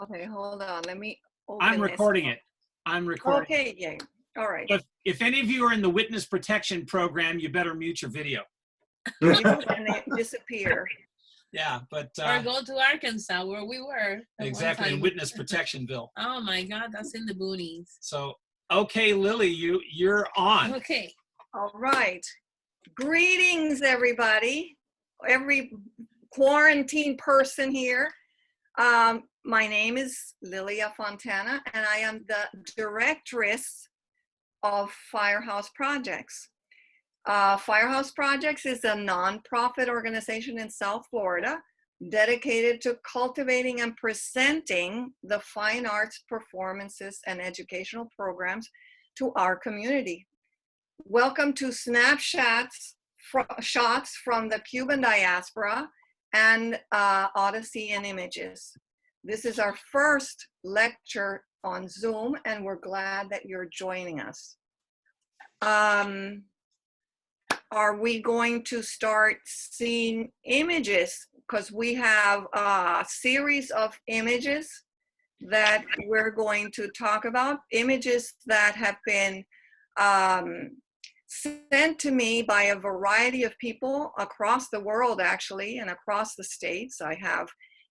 Okay, hold on. Let me open I'm this. recording it. I'm recording. Okay, yeah. All right. If any of you are in the witness protection program, you better mute your video. Mute and it disappear. Yeah, but or go to Arkansas where we were. exactly, in witness protectionville. Oh my God, that's in the boonies. So, okay, Lily, you're on. Okay. All right. Greetings, everybody. Every quarantine person here. My name is Lilia Fontana, and I am the Directrix of Fire Haus Projects. Fire Haus Projects is a nonprofit organization in South Florida dedicated to cultivating and presenting the fine arts performances and educational programs to our community. Welcome to Snapshots shots from the Cuban Diaspora and Odyssey and Images. This is our first lecture on Zoom, and we're glad that you're joining us. Are we going to start seeing images? Because we have a series of images that we're going to talk about, images that have been sent to me by a variety of people across the world, actually, and across the states. I have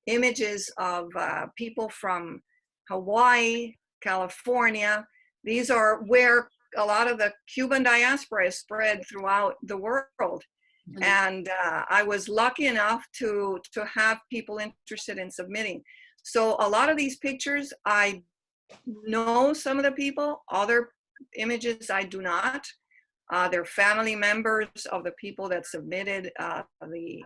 images of people from Hawaii, California. These are where a lot of the Cuban diaspora is spread throughout the world. And I was lucky enough to have people interested in submitting. So a lot of these pictures, I know some of the people, other images I do not. They're family members of the people that submitted the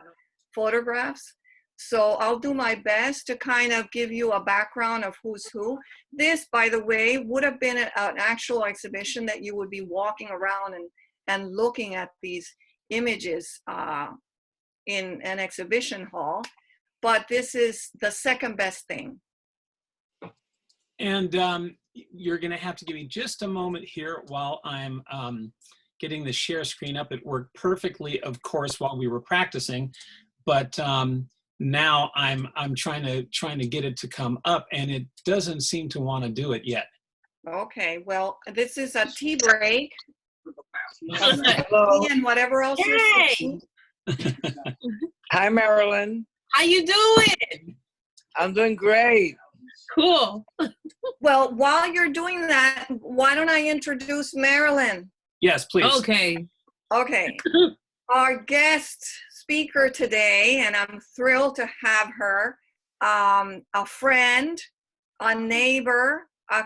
photographs. So I'll do my best to kind of give you a background of who's who. This, by the way, would have been an actual exhibition that you would be walking around and looking at these images in an exhibition hall. But this is the second best thing. And you're going to have to give me just a moment here while I'm getting the share screen up. It worked perfectly, of course, while we were practicing, but now I'm trying to get it to come up, and it doesn't seem to want to do it yet. Okay, well, this is a tea break. And whatever else you're saying. Hi, Marilyn. How you doing? I'm doing great. Cool. Well, while you're doing that, why don't I introduce Marilyn? Yes, please. Okay. Okay. Our guest speaker today, and I'm thrilled to have her, a friend, a neighbor, I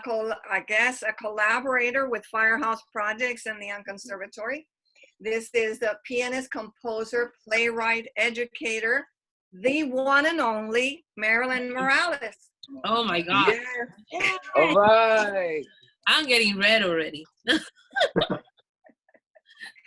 guess a collaborator with Fire Haus Projects and the Young Conservatory. This is the pianist, composer, playwright, educator, the one and only Marilyn Morales. Oh my God. Yeah. All right. I'm getting red already.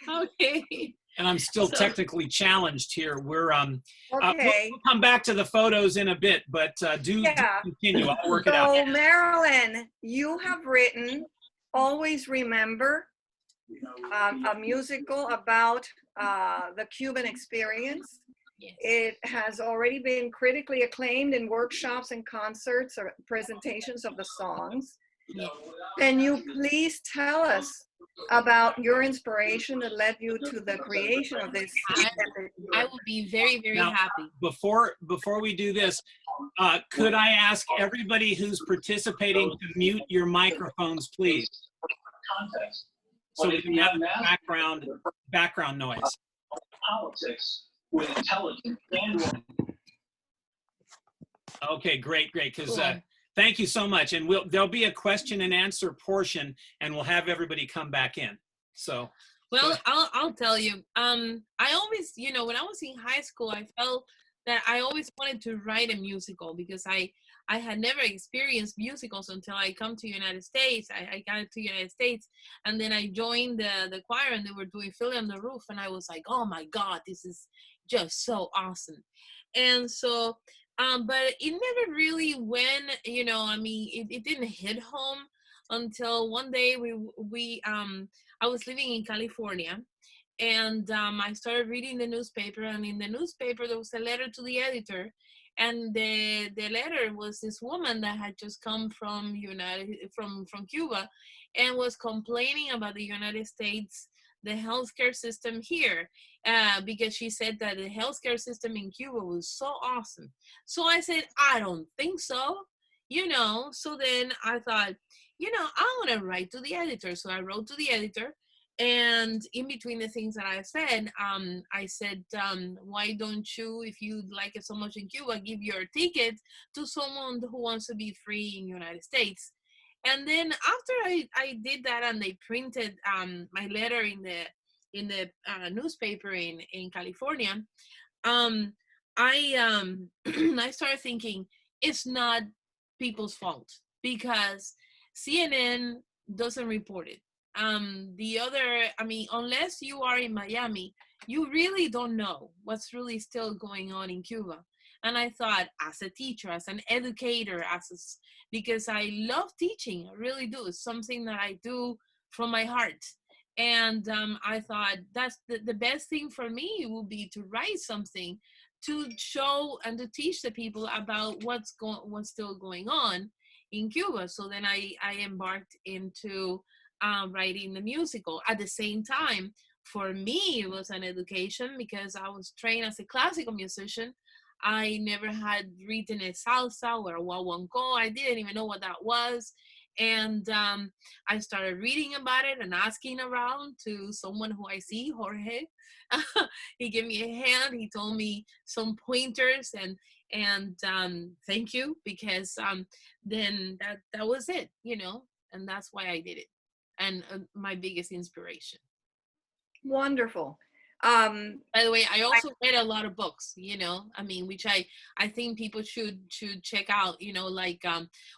Okay. And I'm still technically challenged here. We're Okay. We'll come back to the photos in a bit, but do continue. I'll work it out. So Marilyn, you have written Always Remember, a musical about the Cuban experience. Yes. It has already been critically acclaimed in workshops and concerts or presentations of the songs. Yes. Can you please tell us about your inspiration that led you to the creation of this? I will be very, very Now, happy. Before we do this, could I ask everybody who's participating to mute your microphones, please? So we can have background noise. Politics with intelligence and Okay, great, because Cool. thank you so much. And there'll be a question and answer portion, and we'll have everybody come back in. So. Well, I'll tell you. I always, when I was in high school, I felt that I always wanted to write a musical because I had never experienced musicals until I come to United States. I got to United States, and then I joined the choir, and they were doing Fiddler on the Roof, and I was like, oh my God, this is just so awesome. And so, but it never really went, it didn't hit home until one day I was living in California, and I started reading the newspaper, and in the newspaper there was a letter to the editor, And the letter was this woman that had just come from Cuba, and was complaining about the United States, the healthcare system here, because she said that the healthcare system in Cuba was so awesome. So I said, I don't think so, you know. So then I thought, you know, I want to write to the editor. So I wrote to the editor, and in between the things that I said, why don't you, if you like it so much in Cuba, give your ticket to someone who wants to be free in the United States. And then after I did that, and they printed my letter in the newspaper in California, I I started thinking, it's not people's fault, because CNN doesn't report it. I mean, unless you are in Miami, you really don't know what's really still going on in Cuba. And I thought, as a teacher, as an educator, because I love teaching, I really do. It's something that I do from my heart. And I thought that's the best thing for me would be to write something to show and to teach the people about what's still going on in Cuba. So then I embarked into writing the musical. At the same time, for me, it was an education, because I was trained as a classical musician. I never had written a salsa or a guaguancó. I didn't even know what that was. And I started reading about it and asking around to someone who I see, Jorge. He gave me a hand. He told me some pointers, and thank you, because then that was it, you know, and that's why I did it. And my biggest inspiration. Wonderful. By the way, I also read a lot of books, you know, I mean, which I think people should check out, you know, like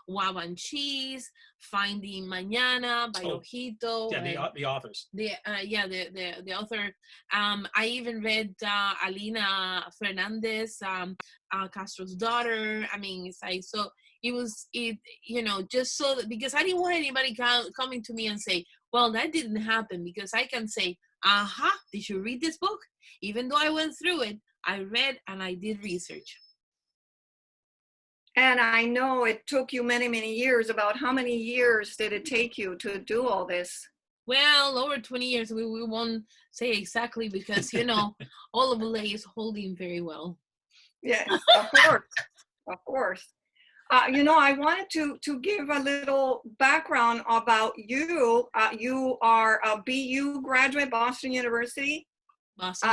Guava and Cheese, Finding Mañana by Ojito. Yeah, the authors. The author. I even read Alina Fernandez, Castro's daughter. I mean, it's like, so it you know, just so that, because I didn't want anybody coming to me and say, well, that didn't happen, because I can say, did you read this book? Even though I went through it, I read and I did research. And I know it took you many, many years. About how many years did it take you to do all this? Well, over 20 years. We won't say exactly, because, you know, all of LA is holding very well. Yes, of course, of course. You know, I wanted to give a little background about you. You are a BU graduate, Boston University. Boston.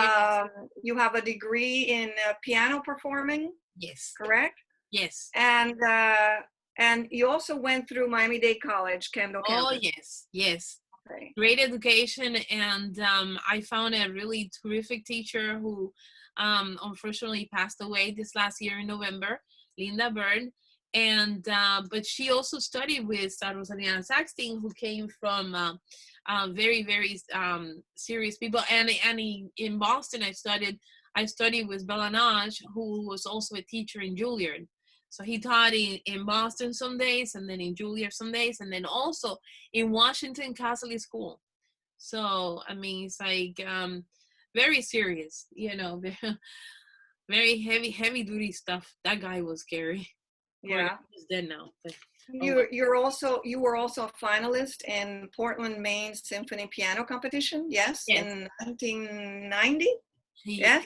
You have a degree in piano performing. Yes. Correct? Yes. And you also went through Miami-Dade College, Kendall campus. Oh, yes, yes. Okay. Great education, and I found a really terrific teacher who unfortunately passed away this last year in November, Linda Bird. And but she also studied with Rosalina Saxton, who came from very, very serious people. And in Boston, I studied with Belanage, who was also a teacher in Juilliard. So he taught in Boston some days, and then in Juilliard some days, and then also in Washington Catholic School. So I mean, it's like very serious, you know, very heavy duty stuff. That guy was scary. Yeah. He's dead now. But, you were also a finalist in Portland, Maine Symphony Piano Competition. Yes, yes. In 1990. Yes.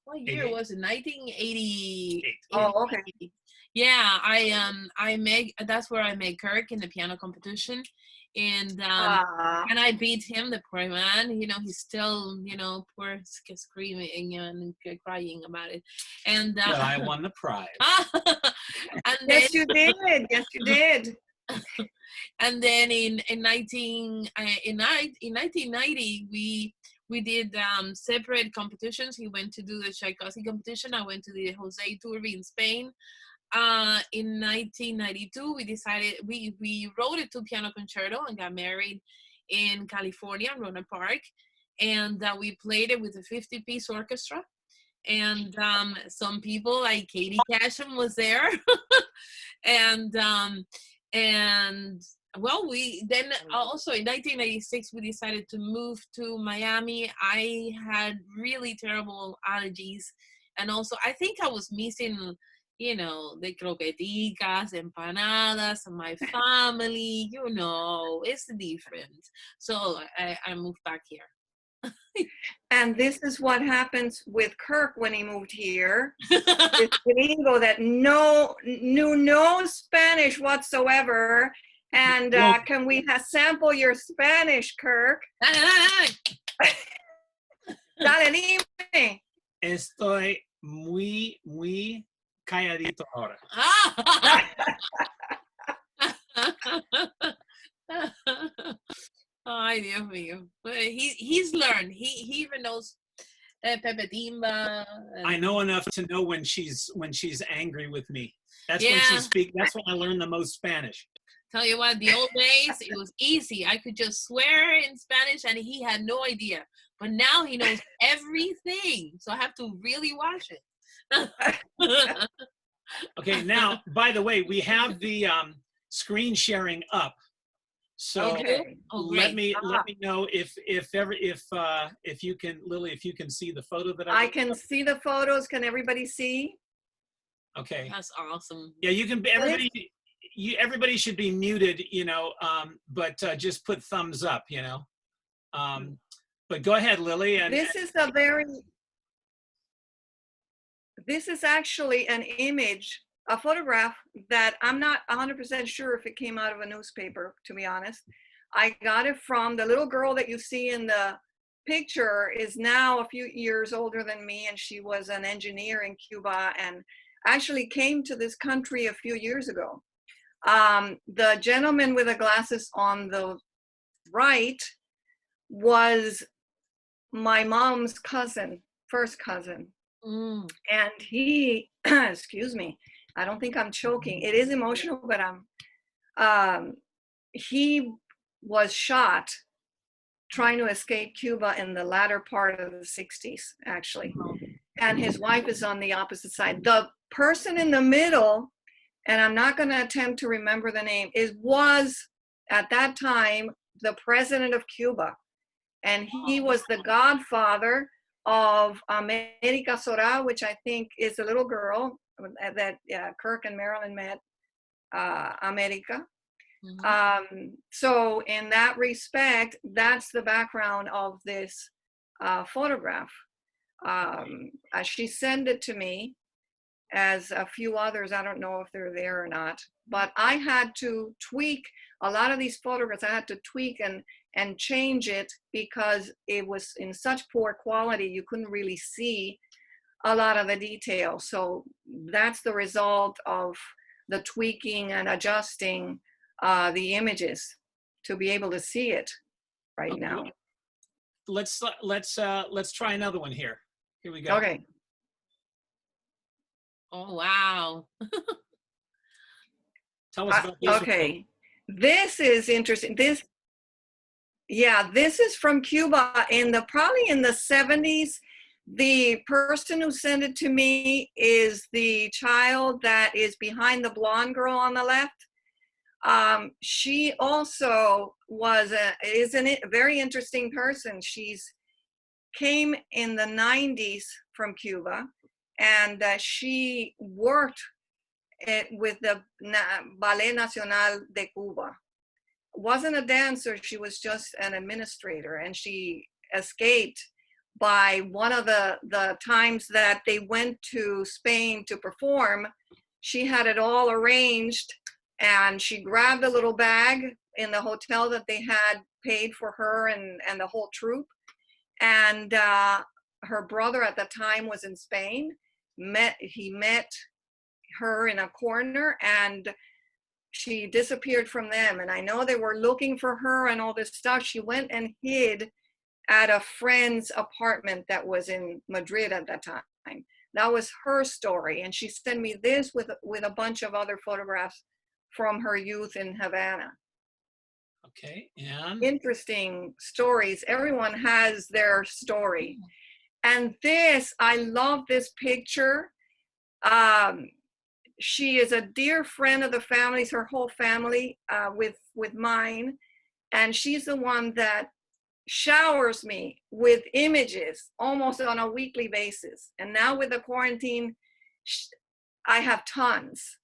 What year was it? 1988. Oh, okay. Yeah, I met. That's where I met Kirk in the piano competition, and I beat him, the poor man. You know, he's still, you know, poor, screaming and crying about it. And but I won the prize. And yes, you did. Yes, you did. And then in 1990, we did separate competitions. He went to do the Tchaikovsky competition. I went to the Jose Iturbi in Spain. In 1992, we decided we wrote a 2-piano concerto and got married in California, Rohnert Park, and we played it with a 50-piece orchestra. And some people like Katie Casham was there, and well, we then also in 1996 we decided to move to Miami. I had really terrible allergies, And also, I think I was missing, you know, the croqueticas, empanadas, my family, you know, it's different. So I moved back here. And this is what happens with Kirk when he moved here. This gringo that knew no Spanish whatsoever. And can we sample your Spanish, Kirk? Dale, dime. Estoy muy, muy calladito ahora. Ay, Dios mío. But he's learned. He even knows Pepe Timba. I know enough to know when she's angry with me. That's when Yeah. she speaks. That's when I learn the most Spanish. Tell you what, the old days, it was easy. I could just swear in Spanish and he had no idea. But now he knows everything. So I have to really watch it. Okay, now, by the way, we have the screen sharing up. So Okay. let me know if you can, Lily, if you can see the photo that I can see the photos. Can everybody see? Okay. That's awesome. Yeah, you can. Everybody should be muted, you know, but just put thumbs up, you know. But go ahead, Lily. And This is actually an image, a photograph that I'm not 100% sure if it came out of a newspaper, to be honest. I got it from the little girl that you see in the picture is now a few years older than me, and she was an engineer in Cuba and actually came to this country a few years ago. The gentleman with the glasses on the right was my mom's cousin, first cousin. And he, excuse me, I don't think I'm choking. It is emotional, but he was shot trying to escape Cuba in the latter part of the 60s, actually. And his wife is on the opposite side. The person in the middle, and I'm not going to attempt to remember the name, was at that time the president of Cuba. And he was the godfather of America Sora, which I think is a little girl that Kirk and Marilyn met, America. So in that respect, that's the background of this photograph. She sent it to me, as a few others. I don't know if they're there or not, but I had to tweak a lot of these photographs. I had to tweak and change it because it was in such poor quality you couldn't really see a lot of the detail. So that's the result of the tweaking and adjusting the images to be able to see it right now. Let's try another one here. Here we go. Okay. Oh, wow. Tell us about this. Okay. This is interesting. This is from Cuba probably in the 70s. The person who sent it to me is the child that is behind the blonde girl on the left. She also is a very interesting person. She's came in the 90s from Cuba, and she worked with the Ballet Nacional de Cuba. Wasn't a dancer, she was just an administrator, and she escaped by one of the times that they went to Spain to perform. She had it all arranged, and she grabbed a little bag in the hotel that they had paid for her and the whole troupe. And her brother at the time was in Spain. He met her in a corner, and she disappeared from them. And I know they were looking for her and all this stuff. She went and hid at a friend's apartment that was in Madrid at that time. That was her story. And she sent me this with a bunch of other photographs from her youth in Havana. Okay, and interesting stories. Everyone has their story. And this, I love this picture. She is a dear friend of the family's, her whole family, with mine. And she's the one that showers me with images almost on a weekly basis. And now with the quarantine, I have tons.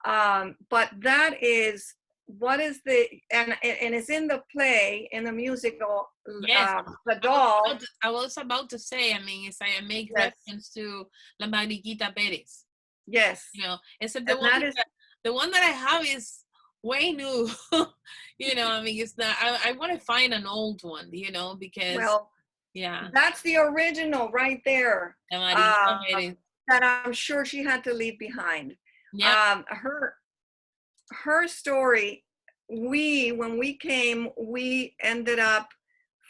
But that is, what is the, and it's in the play, in the musical, Yes. The Doll. I was about to say, I mean, it's I make Yes. reference to La Mariquita Perez. Yes. You know, except And that is, the one that I have is way new. You know, I mean, it's not, I want to find an old one, you know, because, well, yeah. that's the original right there, La Mariquita Perez. that I'm sure she had to leave behind. Yeah. Her story, when we came, we ended up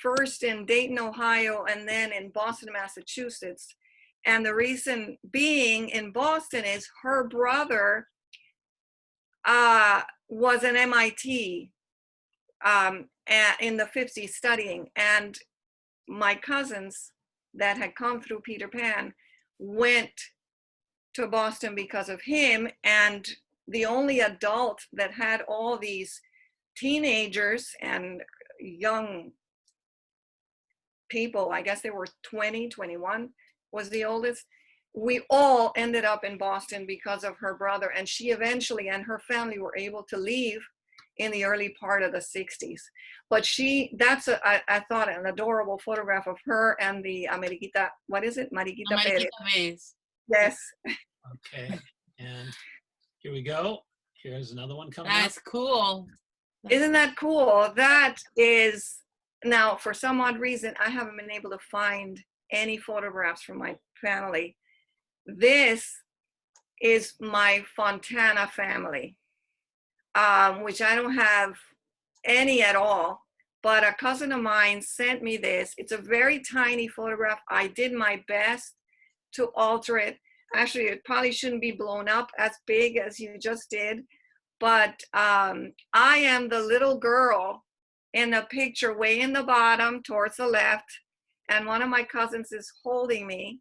first in Dayton, Ohio, and then in Boston, Massachusetts. And the reason being in Boston is her brother was an MIT in the 50s studying. And my cousins that had come through Peter Pan went to Boston because of him. And the only adult that had all these teenagers and young people, I guess they were 20, 21 was the oldest. We all ended up in Boston because of her brother, and she eventually and her family were able to leave in the early part of the 60s. But that's I thought an adorable photograph of her and the Mariquita, what is it? Mariquita Perez. Perez. Yes. Okay, and here we go. Here's another one coming That's up. cool. Isn't that cool? That is, now for some odd reason, I haven't been able to find any photographs from my family. This is my Fontana family, which I don't have any at all, but a cousin of mine sent me this. It's a very tiny photograph. I did my best to alter it. Actually, it probably shouldn't be blown up as big as you just did, but I am the little girl in the picture way in the bottom towards the left, and one of my cousins is holding me.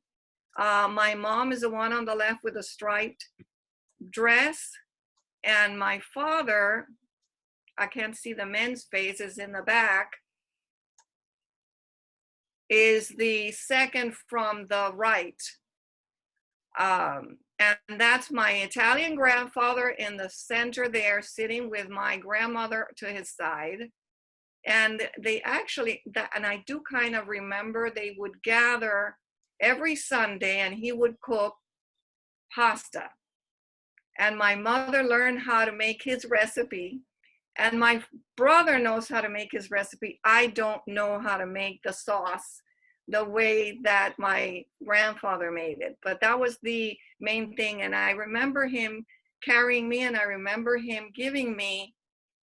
My mom is the one on the left with a striped dress, and my father, I can't see the men's faces in the back, is the second from the right. And that's my Italian grandfather in the center there, sitting with my grandmother to his side. And they actually, and I do kind of remember, they would gather every Sunday and he would cook pasta. And my mother learned how to make his recipe. And my brother knows how to make his recipe. I don't know how to make the sauce the way that my grandfather made it. But that was the main thing. And I remember him carrying me, and I remember him giving me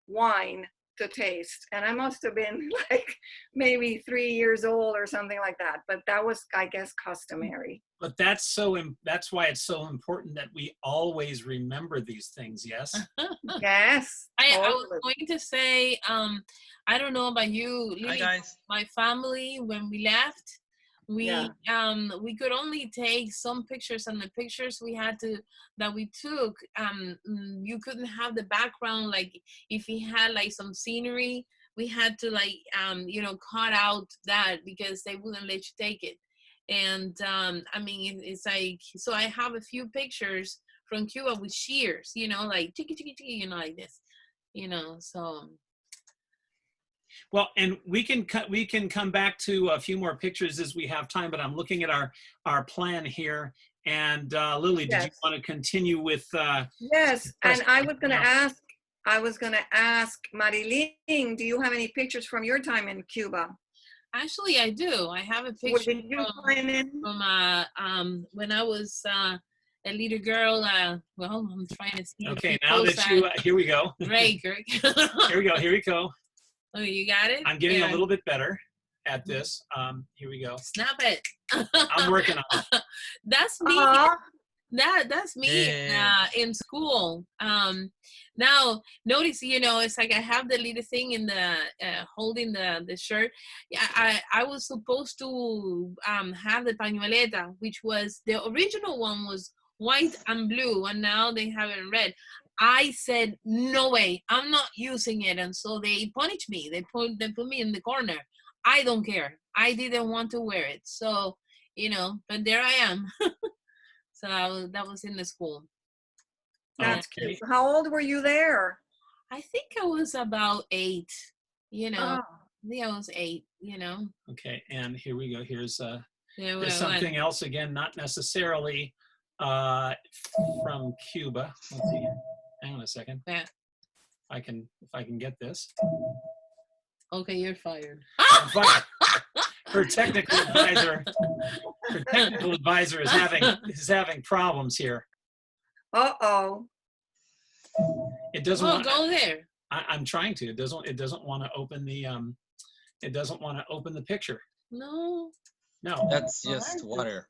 wine to taste. And I must have been like maybe 3 years old or something like that. But that was, I guess, customary. But that's why it's so important that we always remember these things. Yes. Yes. I totally. was going to say, I don't know about you, Lily. Hi guys. My family, when we left, we could only take some pictures, and the pictures that we took, you couldn't have the background. Like if we had like some scenery, we had to like cut out that because they wouldn't let you take it. And I mean, it's like, so I have a few pictures from Cuba with shears, like chiki chiki chiki, like this, so. Well, and we can come back to a few more pictures as we have time, but I'm looking at our plan here. And Lily, did you want to continue with? Yes, and I was going to ask Marilyn, do you have any pictures from your time in Cuba? Actually, I do. I have a picture from when I was a little girl. Well, I'm trying to see. Okay, now that you, here we go. Great. Here we go. Oh, you got it? I'm getting a little bit better at this. Here we go. Snap it. I'm working on it. That's me. That's me in school. Now notice, it's like I have the little thing in the holding the shirt. I was supposed to have the pañueleta, which was the original one was white and blue, and now they have it in red. I said, no way, I'm not using it. And so they punished me. They put me in the corner. I don't care. I didn't want to wear it. So, you know, but there I am. So that was in the school. That's Okay. cute. How old were you there? I think I was about 8, you know. Oh, I think I was 8, you know. Okay, and here we go. Here's Yeah, there's something else again, not necessarily from Cuba. Let's see. Hang on a second. Yeah. If I can get this. Okay, you're fired. I'm fired. Her technical advisor is having problems here. uh-oh. It doesn't Oh, want. go there. I'm trying to. It doesn't want to open the It doesn't want to open the picture. No, No. That's just water.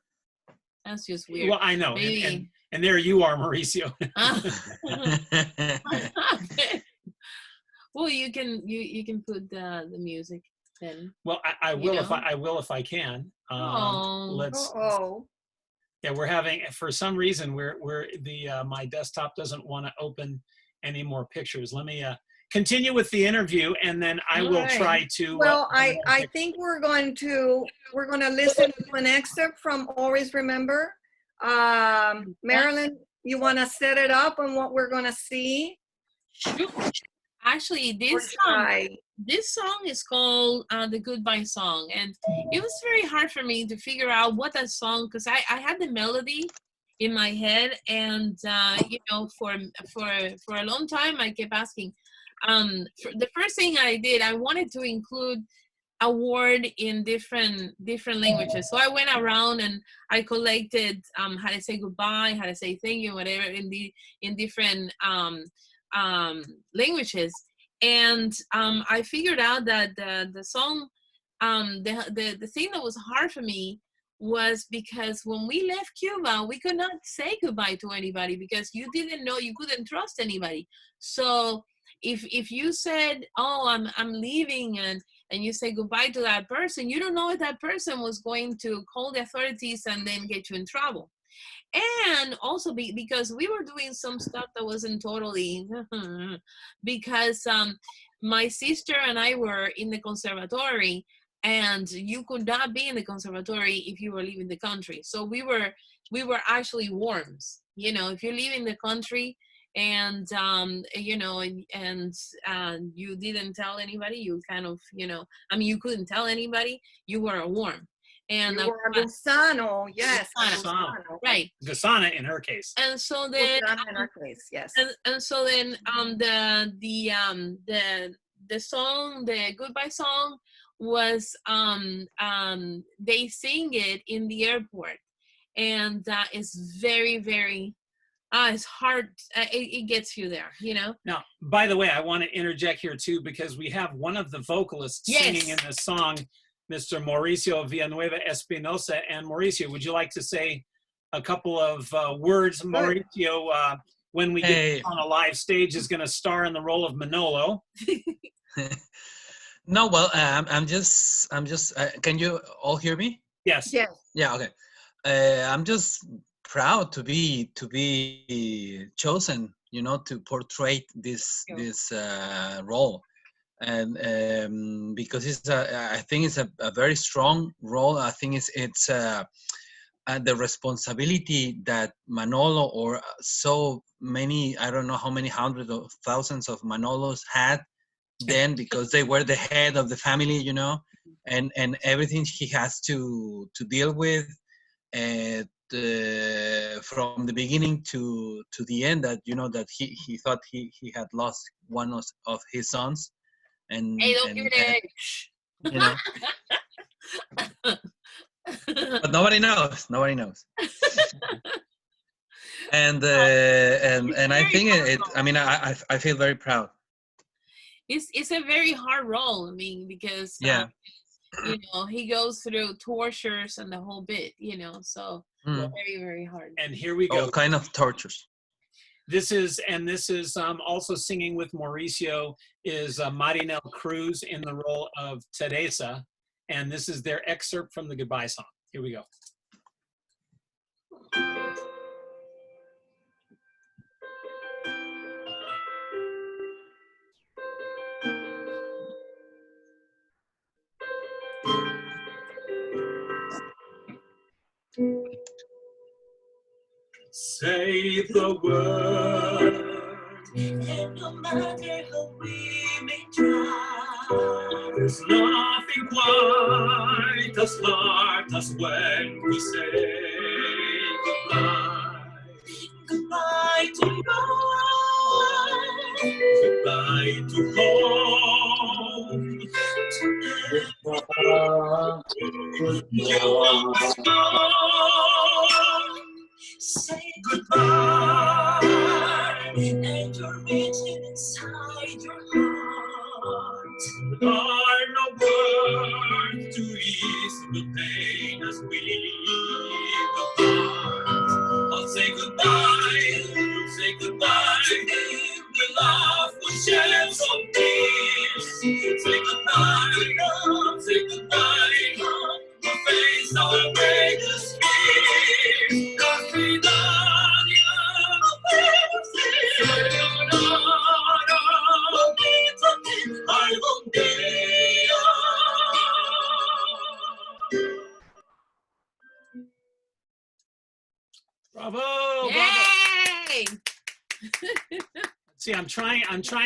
that's just weird. Well, I know, Maybe. and there you are, Mauricio. Well, you can put the music then. Well, I will You if know? I will if I can. Oh. Let's. Uh-oh. Yeah, we're having, for some reason, my desktop doesn't want to open any more pictures. Let me continue with the interview, and then I will Alright. try to. Well, I think we're going to listen to an excerpt from Always Remember. Marilyn, you want to set it up on what we're going to see? Sure. Actually, Or should I? this song is called the Goodbye Song, and it was very hard for me to figure out what that song, because I had the melody in my head, and you know, for a long time I kept asking. The first thing I did, I wanted to include a word in different languages, so I went around and I collected how to say goodbye, how to say thank you, whatever, in different languages. And I figured out that the song, the thing that was hard for me was because when we left Cuba, we could not say goodbye to anybody because you didn't know, you couldn't trust anybody. So if you said, oh, I'm leaving, and you say goodbye to that person, you don't know if that person was going to call the authorities and then get you in trouble. And also because we were doing some stuff that wasn't totally because my sister and I were in the conservatory, and you could not be in the conservatory if you were leaving the country. So we were actually worms, you know. If you're leaving the country and you know, and you didn't tell anybody, you kind of, you know, I mean, you couldn't tell anybody, you were a worm. And You were a gusano, yes. a Gusano. right. Gusana in her case. And so then Gusano in our case, yes. and so then the song, the Goodbye Song, was they sing it in the airport, and it's very, very it's hard. It gets you there, you know. Now, by the way, I want to interject here too, because we have one of the vocalists singing in this song, Mr. Mauricio Villanueva Espinosa. And Mauricio, would you like to say a couple of words? Mauricio, when we get on a live stage, is going to star in the role of Manolo. No, well, I'm just. Can you all hear me? Yes. Yes. Yeah. Okay. I'm just proud to be chosen, you know, to portray this role, and because I think it's a very strong role. I think it's the responsibility that Manolo or so many, I don't know how many hundreds of thousands of Manolos had then, because they were the head of the family, you know, and everything he has to deal with from the beginning to the end, that, you know, that he thought he had lost one of his sons, and, hey, don't give it you know. But nobody knows. And I think I mean, I feel very proud. It's a very hard role. I mean, because Yeah. you know, he goes through tortures and the whole bit, you know. So very, very hard. And here we go. All kind of tortures. This is also singing with Mauricio is Marinel Cruz in the role of Teresa, and this is their excerpt from the Goodbye Song. Here we go. say the word. And no matter how we may try, There's nothing quite as smart as when we say goodbye. goodbye to life, Goodbye to home. You must go. say Goodbye. and you're reaching inside your heart. There are no words to ease the pain as we depart. I'll say goodbye, you'll say goodbye. The love will shed some tears. Say goodbye, love, say goodbye. We'll face our greatest fear. Capidalia, algún día. Bravo! Bravo! Yay! See, I'm trying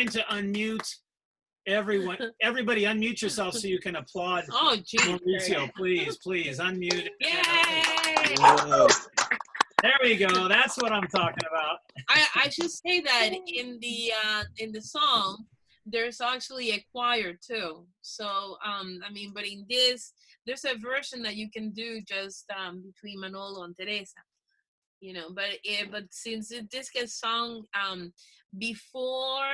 to unmute everyone. Everybody, unmute yourself so you can applaud Oh, geez. Mauricio. Please, please unmute. Yay! There we go. That's what I'm talking about. I should say that in the song, there's actually a choir too. So I mean, but in this, there's a version that you can do just between Manolo and Teresa. You know, but since this gets sung before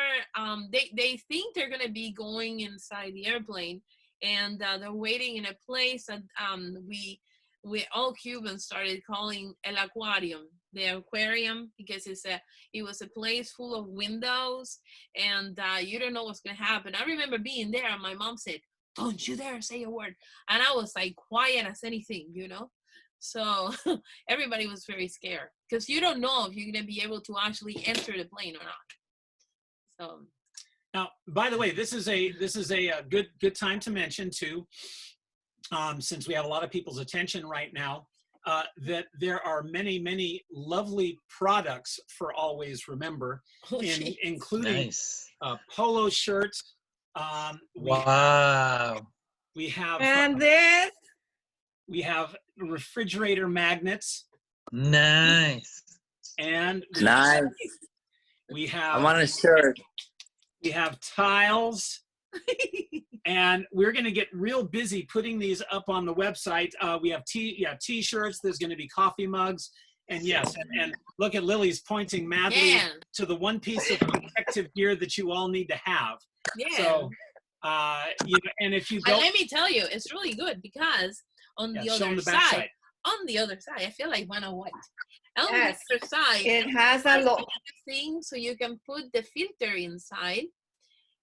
they think they're gonna be going inside the airplane, and they're waiting in a place that we all Cubans started calling el aquarium, the aquarium, because it was a place full of windows, and you don't know what's gonna happen. I remember being there, and my mom said, "Don't you dare say a word," and I was like quiet as anything, you know. So everybody was very scared because you don't know if you're going to be able to actually enter the plane or not. So now, by the way, this is a good time to mention too, since we have a lot of people's attention right now, that there are many lovely products for Always Remember, including Nice. polo shirts. Wow. We have And this, we have refrigerator magnets, Nice. and Nice. we I have want a shirt. we have tiles, and we're going to get real busy putting these up on the website. We have t-shirts. There's going to be coffee mugs, and yes, and look at Lily's pointing madly to the one piece of protective gear that you all need to have. yeah. So, you know, and if you go, But let me tell you, it's really good because on the show 'em other the back side, I feel like Vanna White. On Yes. the other side, it has a lot. thing so you can put the filter inside.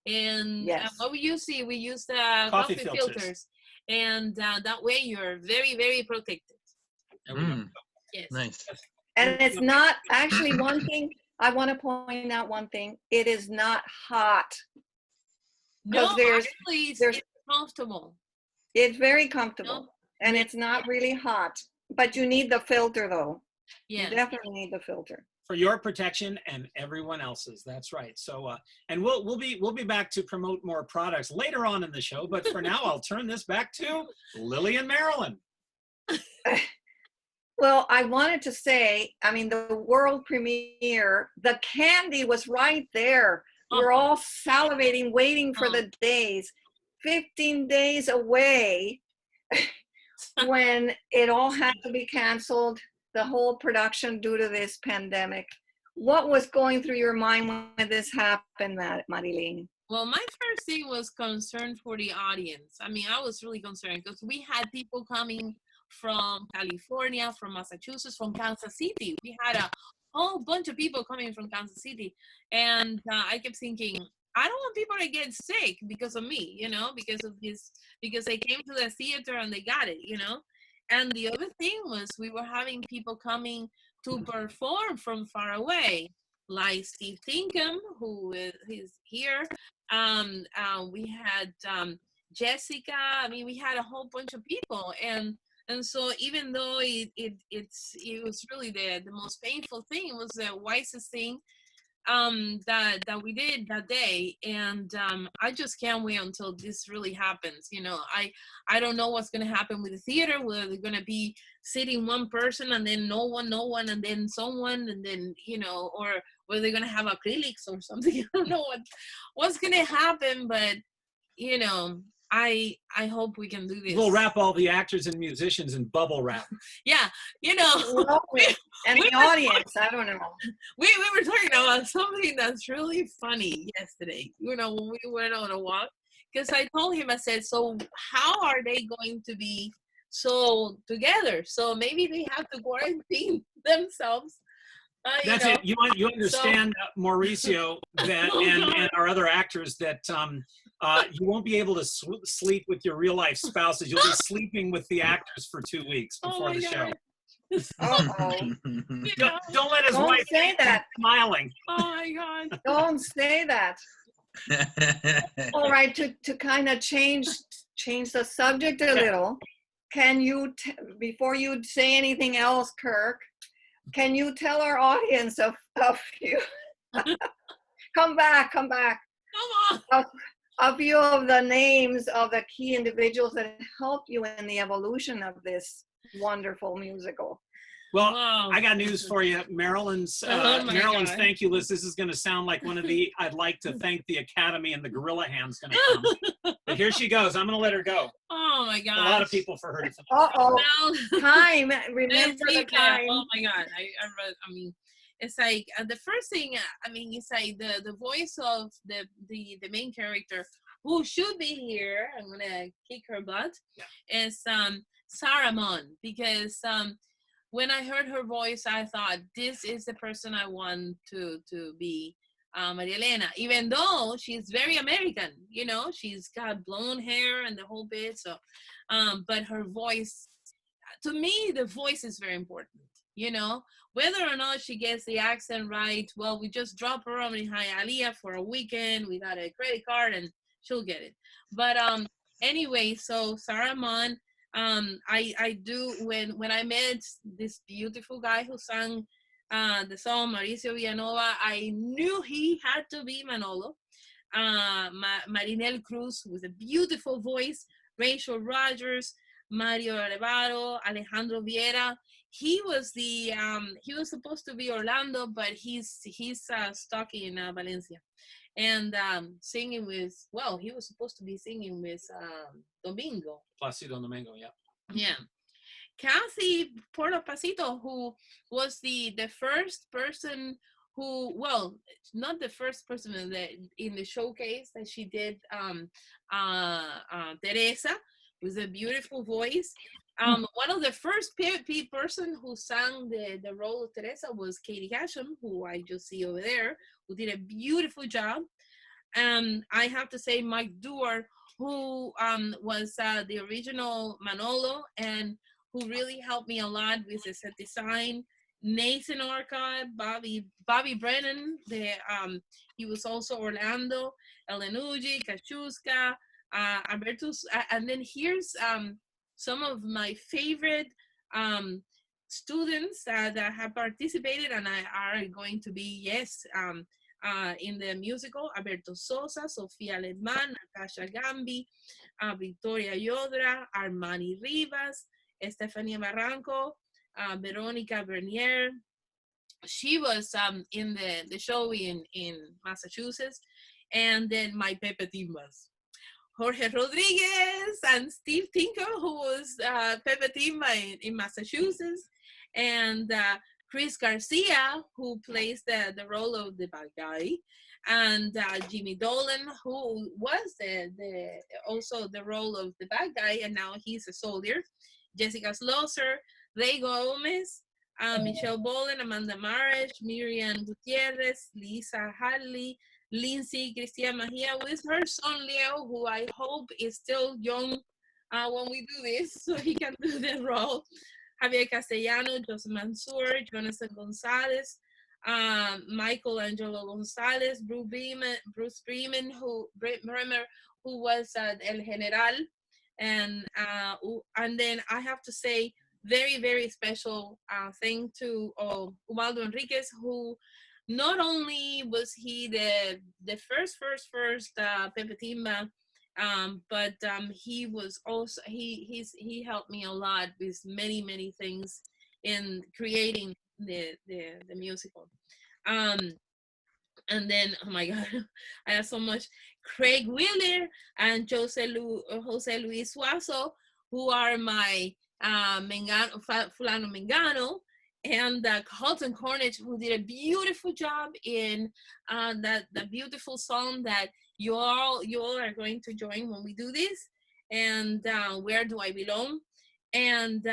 And Yes. what we use the Coffee coffee filters. filters, and that way you're very protected. there we go. Yes. Nice. And it's not, actually, one thing, I want to point out one thing. It is not hot. No, there's- actually, there's- it's comfortable. It's very comfortable. No. And it's not really hot. But you need the filter, though. Yes. You definitely need the filter. For your protection and everyone else's. That's right. So, and we'll be back to promote more products later on in the show. But for now, I'll turn this back to Lily and Marilyn. Well, I wanted to say, I mean, the world premiere, the candy was right there. We're all salivating, waiting for the days. 15 days away when it all had to be canceled, the whole production due to this pandemic. What was going through your mind when this happened, Marilyn? Well, my first thing was concern for the audience. I mean, I was really concerned because we had people coming from California, from Massachusetts, from Kansas City. We had a whole bunch of people coming from Kansas City. And I kept thinking, I don't want people to get sick because of me, you know, because they came to the theater and they got it, you know. And the other thing was we were having people coming to perform from far away, like Steve Tinkham, who is here. We had Jessica. I mean, we had a whole bunch of people, and And so even though it was really the most painful thing, it was the wisest thing that we did that day. And I just can't wait until this really happens. You know, I don't know what's going to happen with the theater, whether they're going to be sitting one person and then no one and then someone, and then, you know, or whether they're going to have acrylics or something. I don't know what's going to happen, but you know, I hope we can do this. We'll wrap all the actors and musicians in bubble wrap. Yeah, you know. Well, and the audience, I don't know. We were talking about something that's really funny yesterday, you know, when we went on a walk, because I told him, I said, so how are they going to be so together? So maybe they have to quarantine themselves. That's you know. it. You understand, Mauricio, that and our other actors, that you won't be able to sleep with your real life spouses. You'll be sleeping with the actors for 2 weeks before the show. Uh-oh. Don't let his Don't wife say that. Smiling. Oh my God. Don't say that. All right, to kind of change the subject a little, can you, before you say anything else, Kirk, can you tell our audience of you? Come back. Come on. A few of the names of the key individuals that helped you in the evolution of this wonderful musical. Well, Wow. I got news for you. Marilyn's God. thank you list. This is going to sound like one of the I'd like to thank the Academy and the gorilla hand's going to come. But here she goes. I'm going to let her go. Oh my God. A lot of people for her to thank. Uh-oh. Well, Time. Remember the time. Oh my God. I mean, it's like the first thing, I mean, it's like the voice of the main character, who should be here, I'm gonna kick her butt, is Sarah Mon, because when I heard her voice, I thought, this is the person I want to be Maria Elena, even though she's very American, you know, she's got blonde hair and the whole bit. So, but her voice, to me, the voice is very important. You know, whether or not she gets the accent right, well, we just drop her on in Hialeah for a weekend. We got a credit card and she'll get it. But anyway, so Sarah Mon, I do, when I met this beautiful guy who sang the song Mauricio Villanova, I knew he had to be Manolo. Marinel Cruz with a beautiful voice, Rachel Rogers, Mario Arevalo, Alejandro Vieira. He was he was supposed to be Orlando, but he's stuck in Valencia, and singing with, well, he was supposed to be singing with Domingo. Placido Domingo, yeah. Yeah. Kathy Porto Pasito, who was the first person who, well, not the first person in the showcase that she did, Teresa, with a beautiful voice. One of the first person who sang the role of Teresa was Katie Casham, who I just see over there, who did a beautiful job. I have to say Mike Dewar, who was the original Manolo and who really helped me a lot with the set design. Nathan Orca, Bobby Brennan, he was also Orlando, Elenuji, Kachuska, Albertus, and then here's some of my favorite students that have participated and are going to be, in the musical: Alberto Sosa, Sofia Ledman, Natasha Gambi, Victoria Yodra, Armani Rivas, Estefania Barranco, Veronica Bernier. She was in the show in Massachusetts. And then my Pepe Timbas, Jorge Rodriguez and Steve Tinker, who was Pepe Timba in Massachusetts, and Chris Garcia, who plays the role of the bad guy, and Jimmy Dolan, who was also the role of the bad guy, and now he's a soldier. Jessica Slosser, Ray Gomez, Michelle Bolen, Amanda Marish, Miriam Gutierrez, Lisa Hadley, Lindsay Christian Mahia with her son Leo, who I hope is still young when we do this, so he can do the role. Javier Castellano, Joseph Mansour, Jonathan Gonzalez, Michael Angelo Gonzalez, Bruce Bremen, who was El General, And then I have to say very, very special thing to Ubaldo Enriquez, who not only was he the first Pepe Timba, but he was also he helped me a lot with many things in creating the musical. And then, oh my God, I have so much. Craig Wheeler and Jose Luis Suazo, who are my Mengano, Fulano Mengano, and Carlton Cornish, who did a beautiful job in that beautiful song that you all are going to join when we do this, and Where Do I Belong? And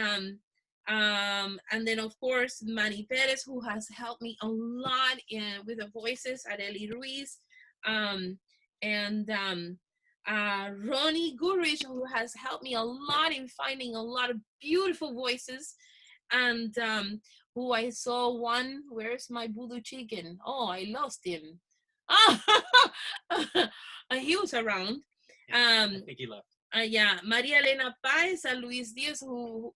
then of course Manny Perez, who has helped me a lot with the voices, Arely Ruiz, and Ronnie Gurich, who has helped me a lot in finding a lot of beautiful voices, and who I saw one, where's my voodoo chicken? Oh, I lost him. He was around. I think he left. Yeah, Maria Elena Paez and Luis Diaz, who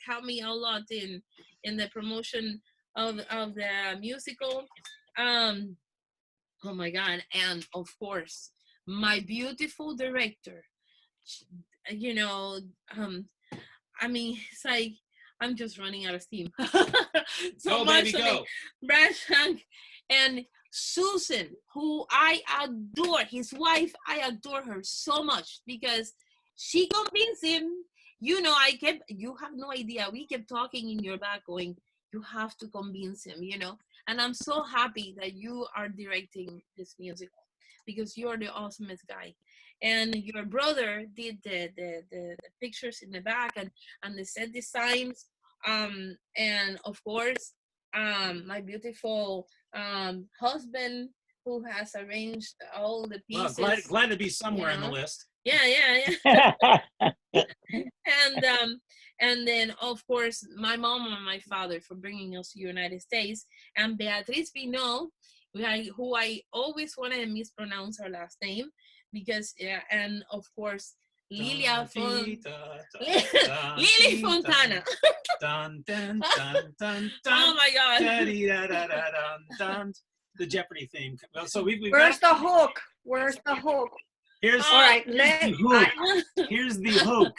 helped me a lot in the promotion of the musical. Oh my God, and of course my beautiful director. You know, I mean, it's like I'm just running out of steam. So Go, much, baby, go. Brad Shank and Susan, who I adore, his wife, I adore her so much because she convinced him. You know, you have no idea. We kept talking in your back going, you have to convince him, you know. And I'm so happy that you are directing this musical because you're the awesomest guy. And your brother did the pictures in the back and the set designs. And of course, my beautiful husband, who has arranged all the pieces. Well, glad to be somewhere in the list. Yeah. And then of course my mom and my father for bringing us to the United States, and Beatriz Pinot, who I always wanted to mispronounce her last name because and of course Lilia Lily Fontana. Oh my God. The Jeopardy theme. Well, so we've Where's the hook? Where's the hook? Here's all right. Here's the hook.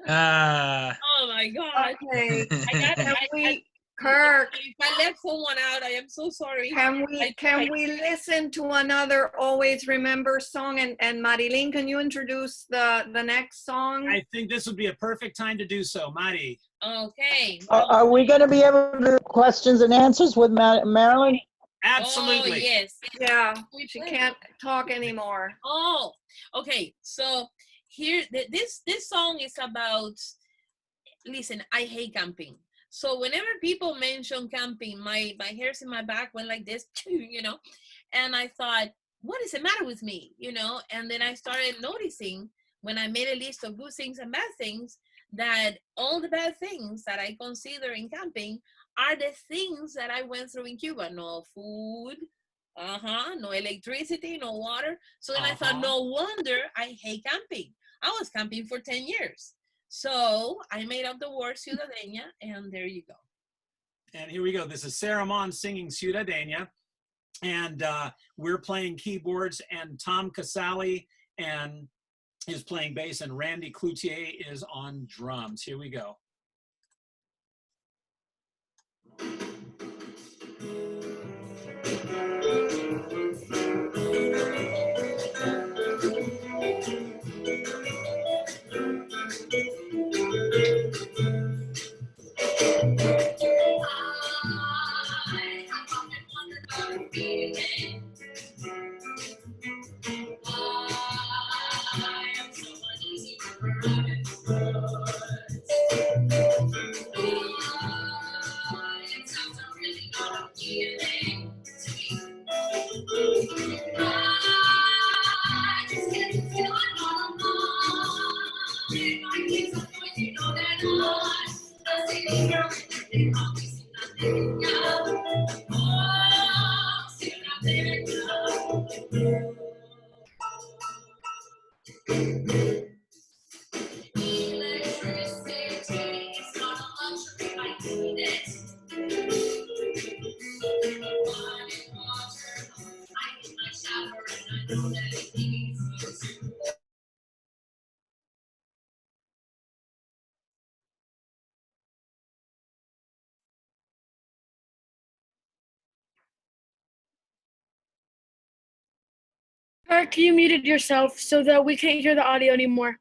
Oh my God. Okay. Kirk, if I left someone out, I am so sorry. Can we listen to another Always Remember song? And Marilyn, can you introduce the next song? I think this would be a perfect time to do so, Mari. Okay. Are we going to be able to do questions and answers with Marilyn? Absolutely. Oh, yes. Yeah, she can't talk anymore. Oh, okay. So here, this song is about, listen, I hate camping. So whenever people mention camping, my hairs in my back went like this, you know, and I thought, what is the matter with me, you know? And then I started noticing when I made a list of good things and bad things, that all the bad things that I consider in camping are the things that I went through in Cuba. No food, no electricity, no water. So then I thought, no wonder I hate camping. I was camping for 10 years. So I made up the word Ciudadeña, and there you go. And here we go. This is Sarah Mon singing Ciudadeña. And we're playing keyboards, and Tom Casale and is playing bass, and Randy Cloutier is on drums. Here we go. Mark, you muted yourself so that we can't hear the audio anymore.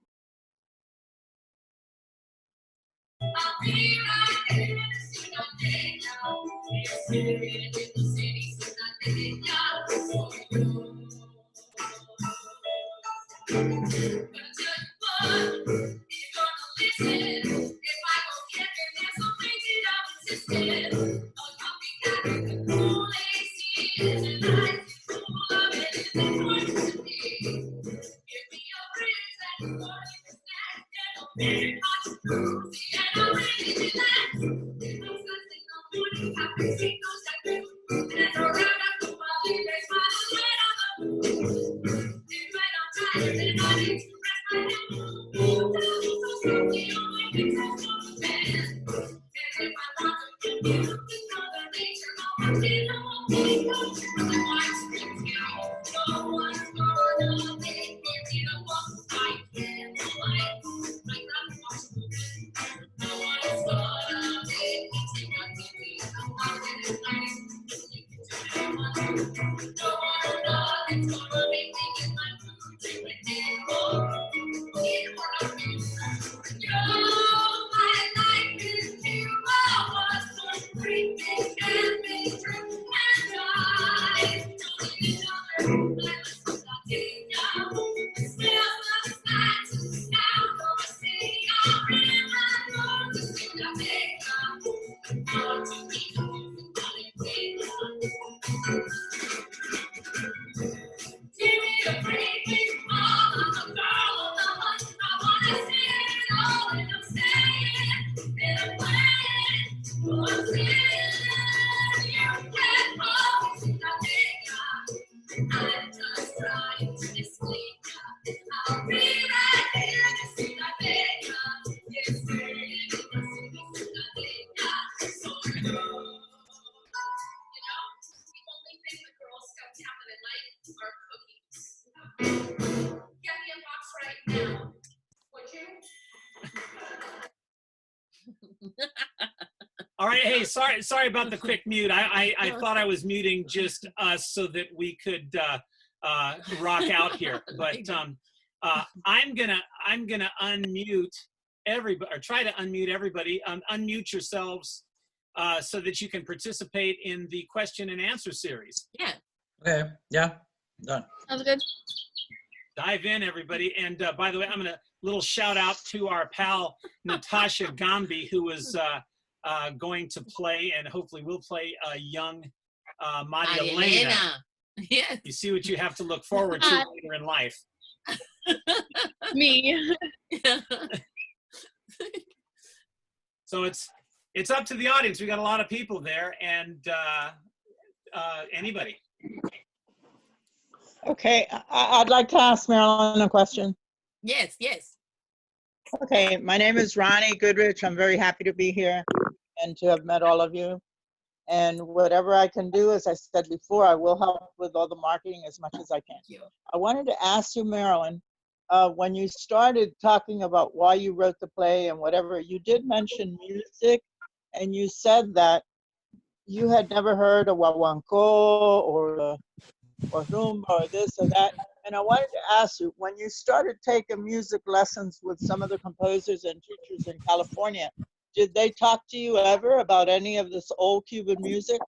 All right, hey, sorry about the quick mute. I thought I was muting just us so that we could rock out here. But I'm gonna unmute everybody, or try to unmute everybody. Unmute yourselves so that you can participate in the question and answer series. Yeah. Okay, yeah, done. Sounds good. Dive in, everybody. And by the way, I'm gonna little shout out to our pal Natasha Gambi, who was going to play and hopefully will play a young Maria Elena. Yes. You see what you have to look forward to later in life. Me. So it's up to the audience. We got a lot of people there, and anybody. Okay, I'd like to ask Marilyn a question. Yes, yes. Okay, my name is Ronnie Goodrich. I'm very happy to be here and to have met all of you. And whatever I can do, as I said before, I will help with all the marketing as much as I can. I wanted to ask you, Marilyn, when you started talking about why you wrote the play and whatever, you did mention music, and you said that you had never heard of guaguancó or rumba or this or that. And I wanted to ask you, when you started taking music lessons with some of the composers and teachers in California, did they talk to you ever about any of this old Cuban music?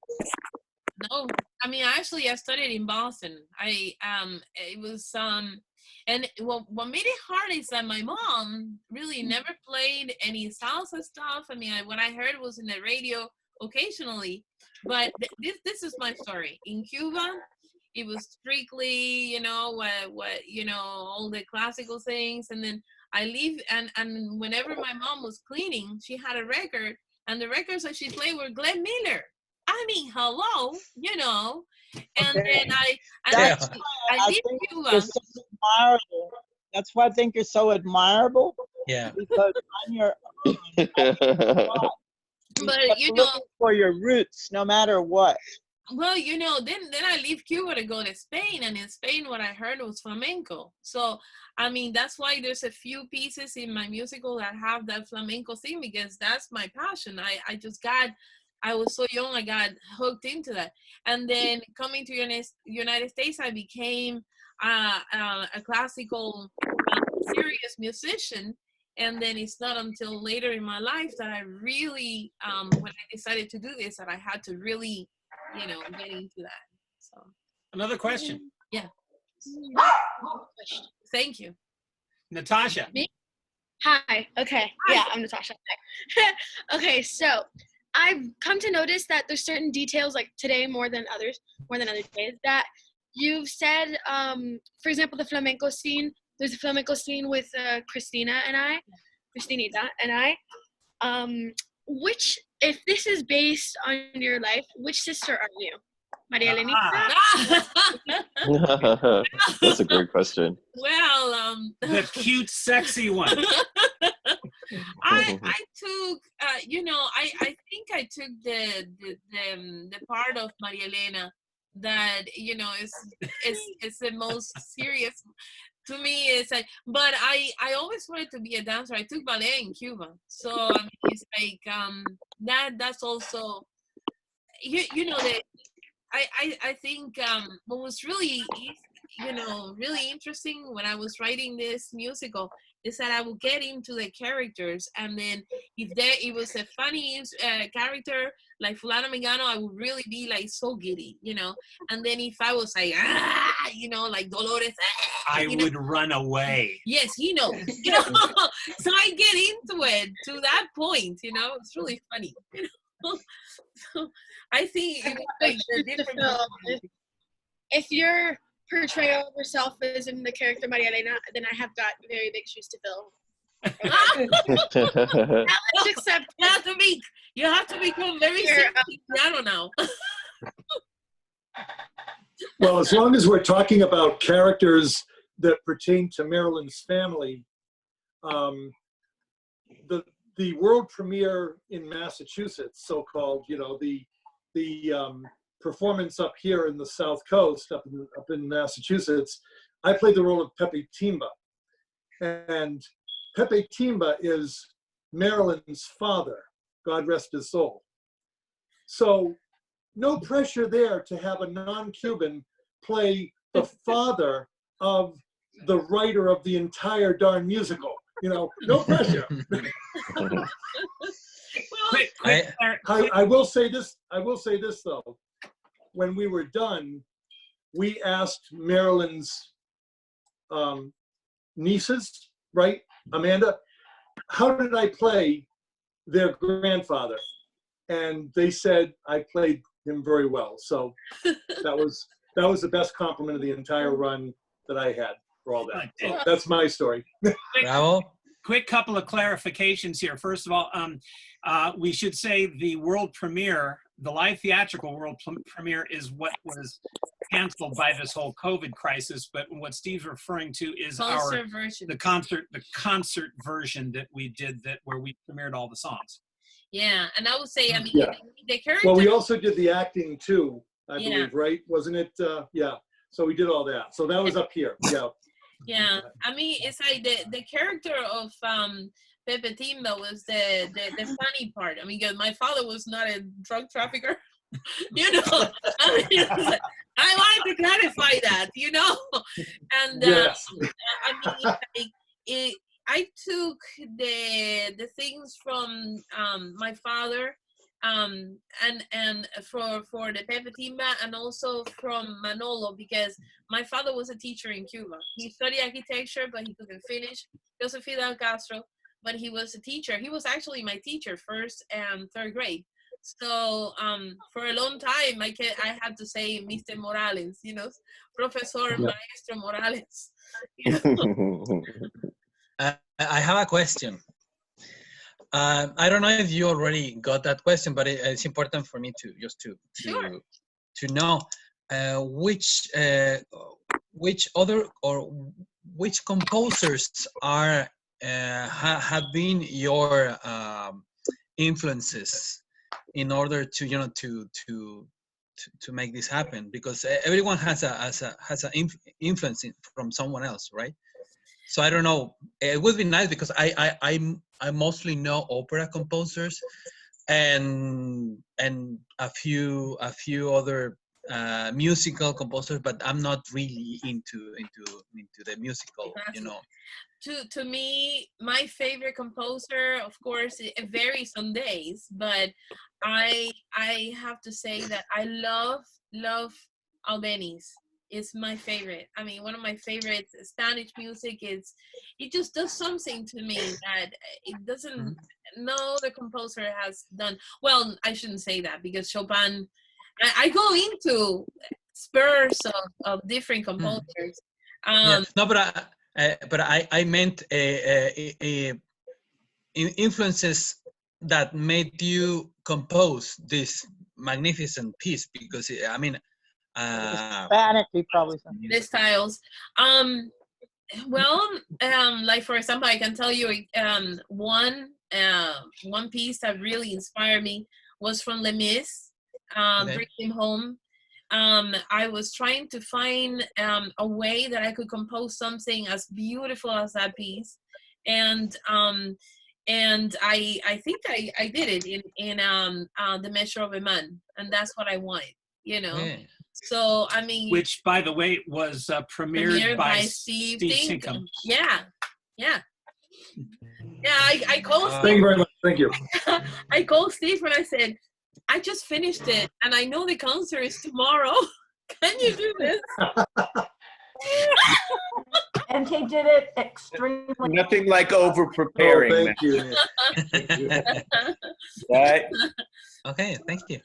No, I mean, actually, I studied in Boston. It was, and what made it hard is that my mom really never played any salsa stuff. I mean, what I heard was in the radio occasionally, but this is my story. In Cuba, it was strictly, you know, what you know, all the classical things, and then I leave, and whenever my mom was cleaning, she had a record, and the records that she played were Glenn Miller. I mean, hello, you know. And then I leave Cuba. You're so admirable. That's why I think you're so admirable. Yeah. Because on your own, but you know, looking for your roots, no matter what. Well, then I leave Cuba to go to Spain, and in Spain, what I heard was flamenco. So, I mean, that's why there's a few pieces in my musical that have that flamenco thing, because that's my passion. I was so young, I got hooked into that. And then coming to United States, I became a classical serious musician. And then it's not until later in my life that I really, when I decided to do this, that I had to really, get into that. So Another question. yeah. Thank you. Natasha. Me? Hi. Okay. Yeah, I'm Natasha. Okay, so I've come to notice that there's certain details, like today more than other days, that you've said. For example, the flamenco scene. There's a flamenco scene with Cristinita and I. Which, if this is based on your life, which sister are you? Maria Elenita? That's a great question. Well, The cute, sexy one. I took, I think I took the part of Maria Elena that, is the most serious. To me, it's like, but I always wanted to be a dancer. I took ballet in Cuba, so I mean, it's like that's also, that I think what was really really interesting when I was writing this musical is that I would get into the characters, and then if it was a funny character like Fulano Mengano, I would really be like so giddy, and then if I was like like Dolores, I would run away. yes, so I get into it to that point, it's really funny. So I think it was like the different. If your portrayal of yourself is in the character Maria Elena, then I have got very big shoes to fill. Let's accept. You have to become very sexy piano now. Well, as long as we're talking about characters that pertain to Marilyn's family, the world premiere in Massachusetts, so-called, the performance up here in the South Coast, up in Massachusetts, I played the role of Pepe Timba. And Pepe Timba is Marilyn's father, God rest his soul. So no pressure there to have a non-Cuban play the father of the writer of the entire darn musical. No pressure. I will say this though. When we were done, we asked Marilyn's nieces, right, Amanda, how did I play their grandfather? And they said I played him very well. So that was the best compliment of the entire run that I had for all that. So that's my story. Bravo. Quick couple of clarifications here. First of all, we should say the world premiere, the live theatrical world premiere, is what was canceled by this whole COVID crisis. But what Steve's referring to is the concert version that we did, where we premiered all the songs. Yeah, and I would say, I mean, Yeah. the character. Well, we also did the acting too, I believe, right? Wasn't it? Yeah. So we did all that. So that was up here. Yeah. Yeah, I mean, it's like the character of Pepe Timba was the funny part. I mean, because my father was not a drug trafficker, I mean, I wanted to clarify that, and yes. I mean, I took the things from my father, and for the Pepe Timba, and also from Manolo, because my father was a teacher in Cuba. He studied architecture, but he couldn't finish. Joseph Fidel Castro, but he was a teacher. He was actually my teacher, 1st and 3rd grade. So for a long time, I had to say Mr. Morales, Professor Maestro Morales. I have a question. I don't know if you already got that question, but it's important for me to know which composers are have been your influences in order to to make this happen, because everyone has a influence from someone else, right? So I don't know. It would be nice because I mostly know opera composers and a few other musical composers, but I'm not really into the musical, you know. To me, my favorite composer, of course, it varies on days, but I have to say that I love Albeniz. It's my favorite. I mean, one of my favorites. Spanish music is, it just does something to me that it doesn't, no other composer has done. Well, I shouldn't say that, because Chopin, I go into spurs of different composers. Yeah. No, but I meant influences that made you compose this magnificent piece, because I mean, Hispanic, he probably said. The styles. Well, like for example, I can tell you one piece that really inspired me was from Les Mis, Bring Him Home. I was trying to find a way that I could compose something as beautiful as that piece, and I think I did it in The Measure of a Man, and that's what I wanted, you know. Yeah. So I mean, which, by the way, was premiered by Steve Tinkham. Tinkham. Yeah. I called Thank Steve. you very much. Thank you. I called Steve and I said, I just finished it, and I know the concert is tomorrow. Can you do this? And he did it extremely. Nothing like over preparing. Oh, thank you. Right? Okay, thank you.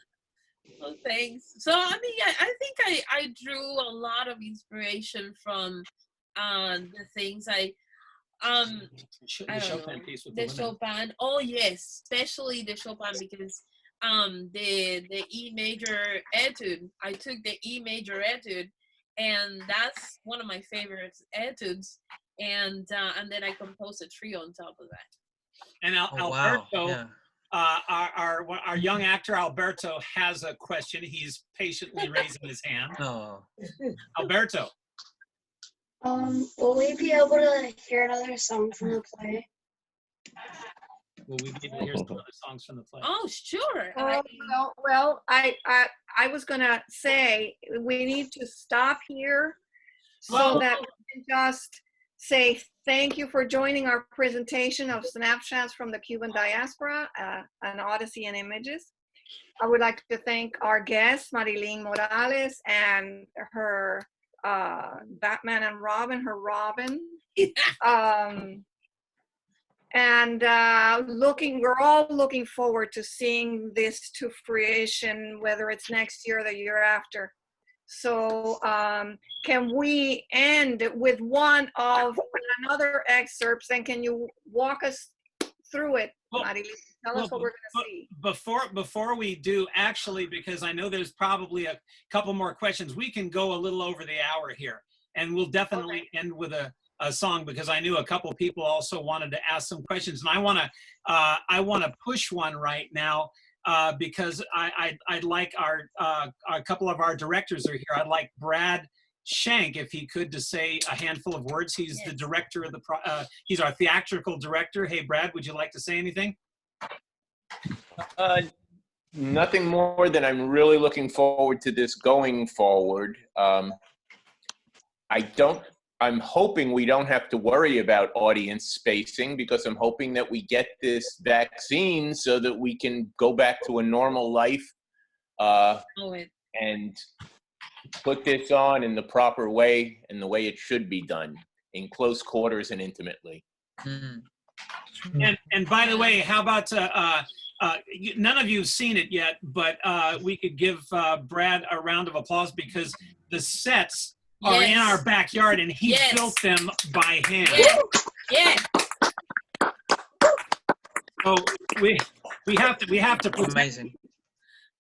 Well, thanks. So I mean, I think I drew a lot of inspiration from the things I don't know, piece with the women. Chopin. Oh yes, especially the Chopin, because the E major etude. I took the E major etude, and that's one of my favorite etudes. And then I composed a trio on top of that. And Alberto, our young actor Alberto has a question. He's patiently raising his hand. Oh. Alberto. Will we be able to hear another song from the play? Will we be able to hear some other songs from the play? Oh, sure. Well, I was gonna say we need to stop here so that we can just say thank you for joining our presentation of Snapshots from the Cuban Diaspora, an Odyssey in Images. I would like to thank our guest, Marilyn Morales, and her Batman and Robin, her Robin. And we're all looking forward to seeing this to fruition, whether it's next year or the year after. So can we end with another excerpts, and can you walk us through it, Marilyn? Tell us what we're going to see. Before we do, actually, because I know there's probably a couple more questions, we can go a little over the hour here, and we'll definitely end with a song, because I knew a couple people also wanted to ask some questions, and I want to push one right now, because I'd like a couple of our directors are here. I'd like Brad Shank, if he could, to say a handful of words. He's the director of he's our theatrical director. Hey, Brad, would you like to say anything? Nothing more than I'm really looking forward to this going forward. I'm hoping we don't have to worry about audience spacing, because I'm hoping that we get this vaccine so that we can go back to a normal life and put this on in the proper way and the way it should be done, in close quarters and intimately. And by the way, how about none of you have seen it yet, but we could give Brad a round of applause, because the sets are in our backyard, and he built them by hand. So we have to protect, amazing.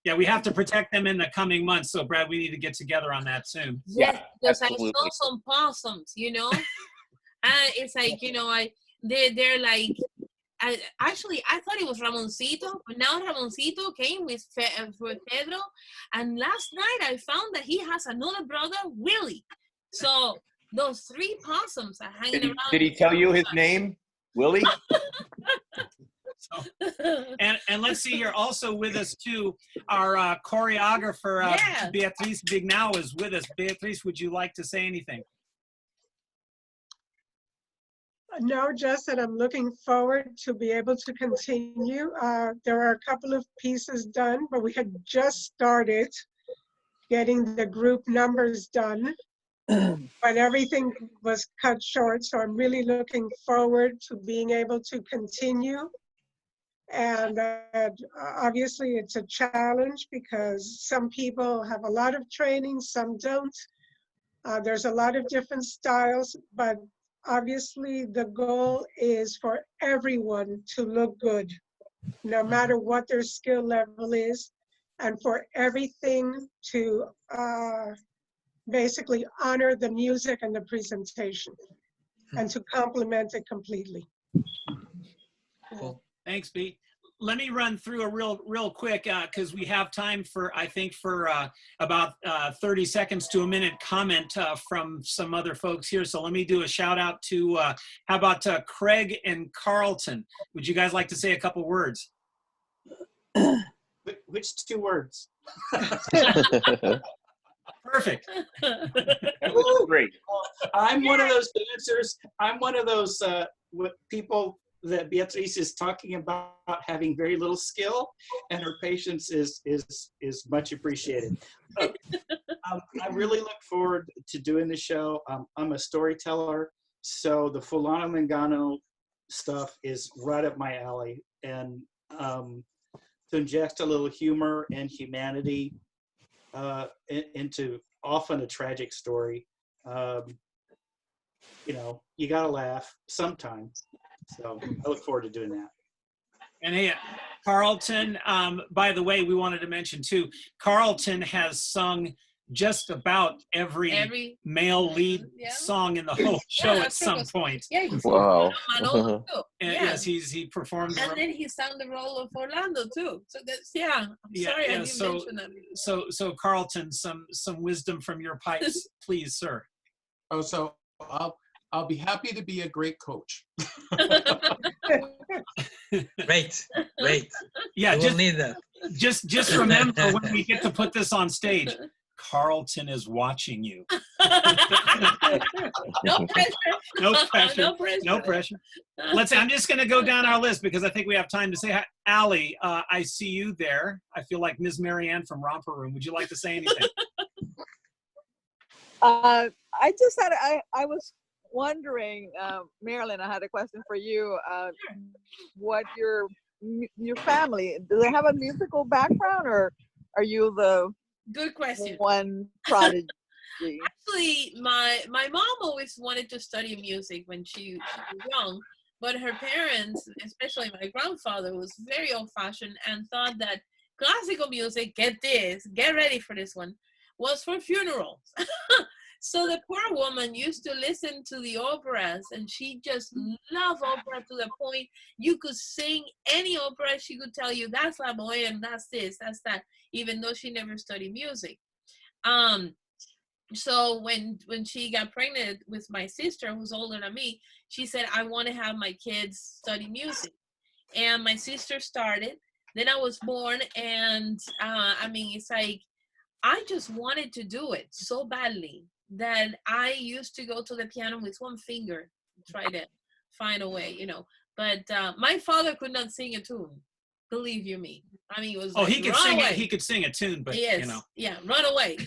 Yeah, we have to protect them in the coming months. So Brad, we need to get together on that soon. Yes, because absolutely. I saw some possums, you know, and it's like, you know, they're like actually, I thought it was Ramoncito, but now Ramoncito came with Pedro. And last night I found that he has another brother, Willie. So those three possums are hanging around. Did he tell you his name, Willie? And let's see here, also with us too, our choreographer, Beatriz Vignao is with us. Beatriz, would you like to say anything? No, just that I'm looking forward to be able to continue. There are a couple of pieces done, but we had just started getting the group numbers done, but everything was cut short. So I'm really looking forward to being able to continue. And obviously it's a challenge because some people have a lot of training, some don't. There's a lot of different styles, but obviously the goal is for everyone to look good, no matter what their skill level is, and for everything to basically honor the music and the presentation and to complement it completely. Cool. Thanks, Pete. Let me run through a real quick, because we have time for, I think, for about 30 seconds to a minute comment from some other folks here. So let me do a shout out to, how about Craig and Carlton? Would you guys like to say a couple words? Which two words? Perfect. That was great. I'm one of those dancers. I'm one of those people that Beatriz is talking about having very little skill, and her patience is much appreciated. I really look forward to doing the show. I'm a storyteller, so the Fulano Mangano stuff is right up my alley, and to inject a little humor and humanity into often a tragic story. You know, you gotta laugh sometimes. So I look forward to doing that. And hey, Carlton, by the way, we wanted to mention too, Carlton has sung just about every male lead song in the whole show at some point. Yeah, he's Wow. Manolo too. Yes, he performed. And then he sang the role of Orlando too. So that's I'm sorry I didn't mention that. So Carlton, some wisdom from your pipes, please, sir. Oh, so I'll be happy to be a great coach. Great. Yeah, we'll need that. Just remember when we get to put this on stage, Carlton is watching you. No pressure. No pressure. No pressure. No pressure. I'm just going to go down our list because I think we have time to say hi. Allie, I see you there. I feel like Ms. Marianne from Romper Room. Would you like to say anything? I was wondering, Marilyn, I had a question for you. What your family, do they have a musical background, or are you the good question one prodigy? Actually, my mom always wanted to study music when she was young, but her parents, especially my grandfather, was very old-fashioned and thought that classical music, get ready for this one, was for funerals. So the poor woman used to listen to the operas, and she just loved opera to the point you could sing any opera. She could tell you, that's La Bohème, that's this, that's that, even though she never studied music. So when she got pregnant with my sister, who's older than me, she said, I want to have my kids study music. And my sister started. Then I was born, and it's like, I just wanted to do it so badly that I used to go to the piano with one finger, try to find a way, But my father could not sing a tune, believe you me. It was like, he could sing it. He could sing a tune, but yes, run away.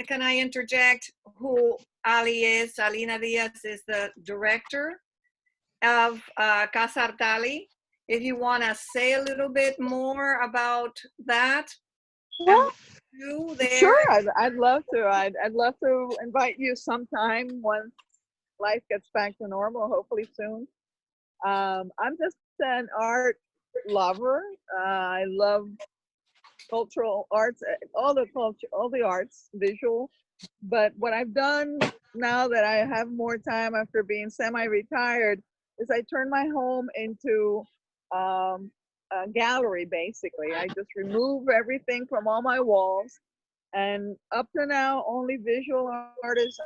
Can I interject who Ali is? Alina Diaz is the director of Casa Artali. If you want to say a little bit more about that. Yeah. Sure, I'd love to. I'd love to invite you sometime once life gets back to normal, hopefully soon. I'm just an art lover. I love cultural arts, all the arts, visual. But what I've done now that I have more time after being semi-retired is I turn my home into a gallery, basically. I just remove everything from all my walls. And up to now, only visual artists.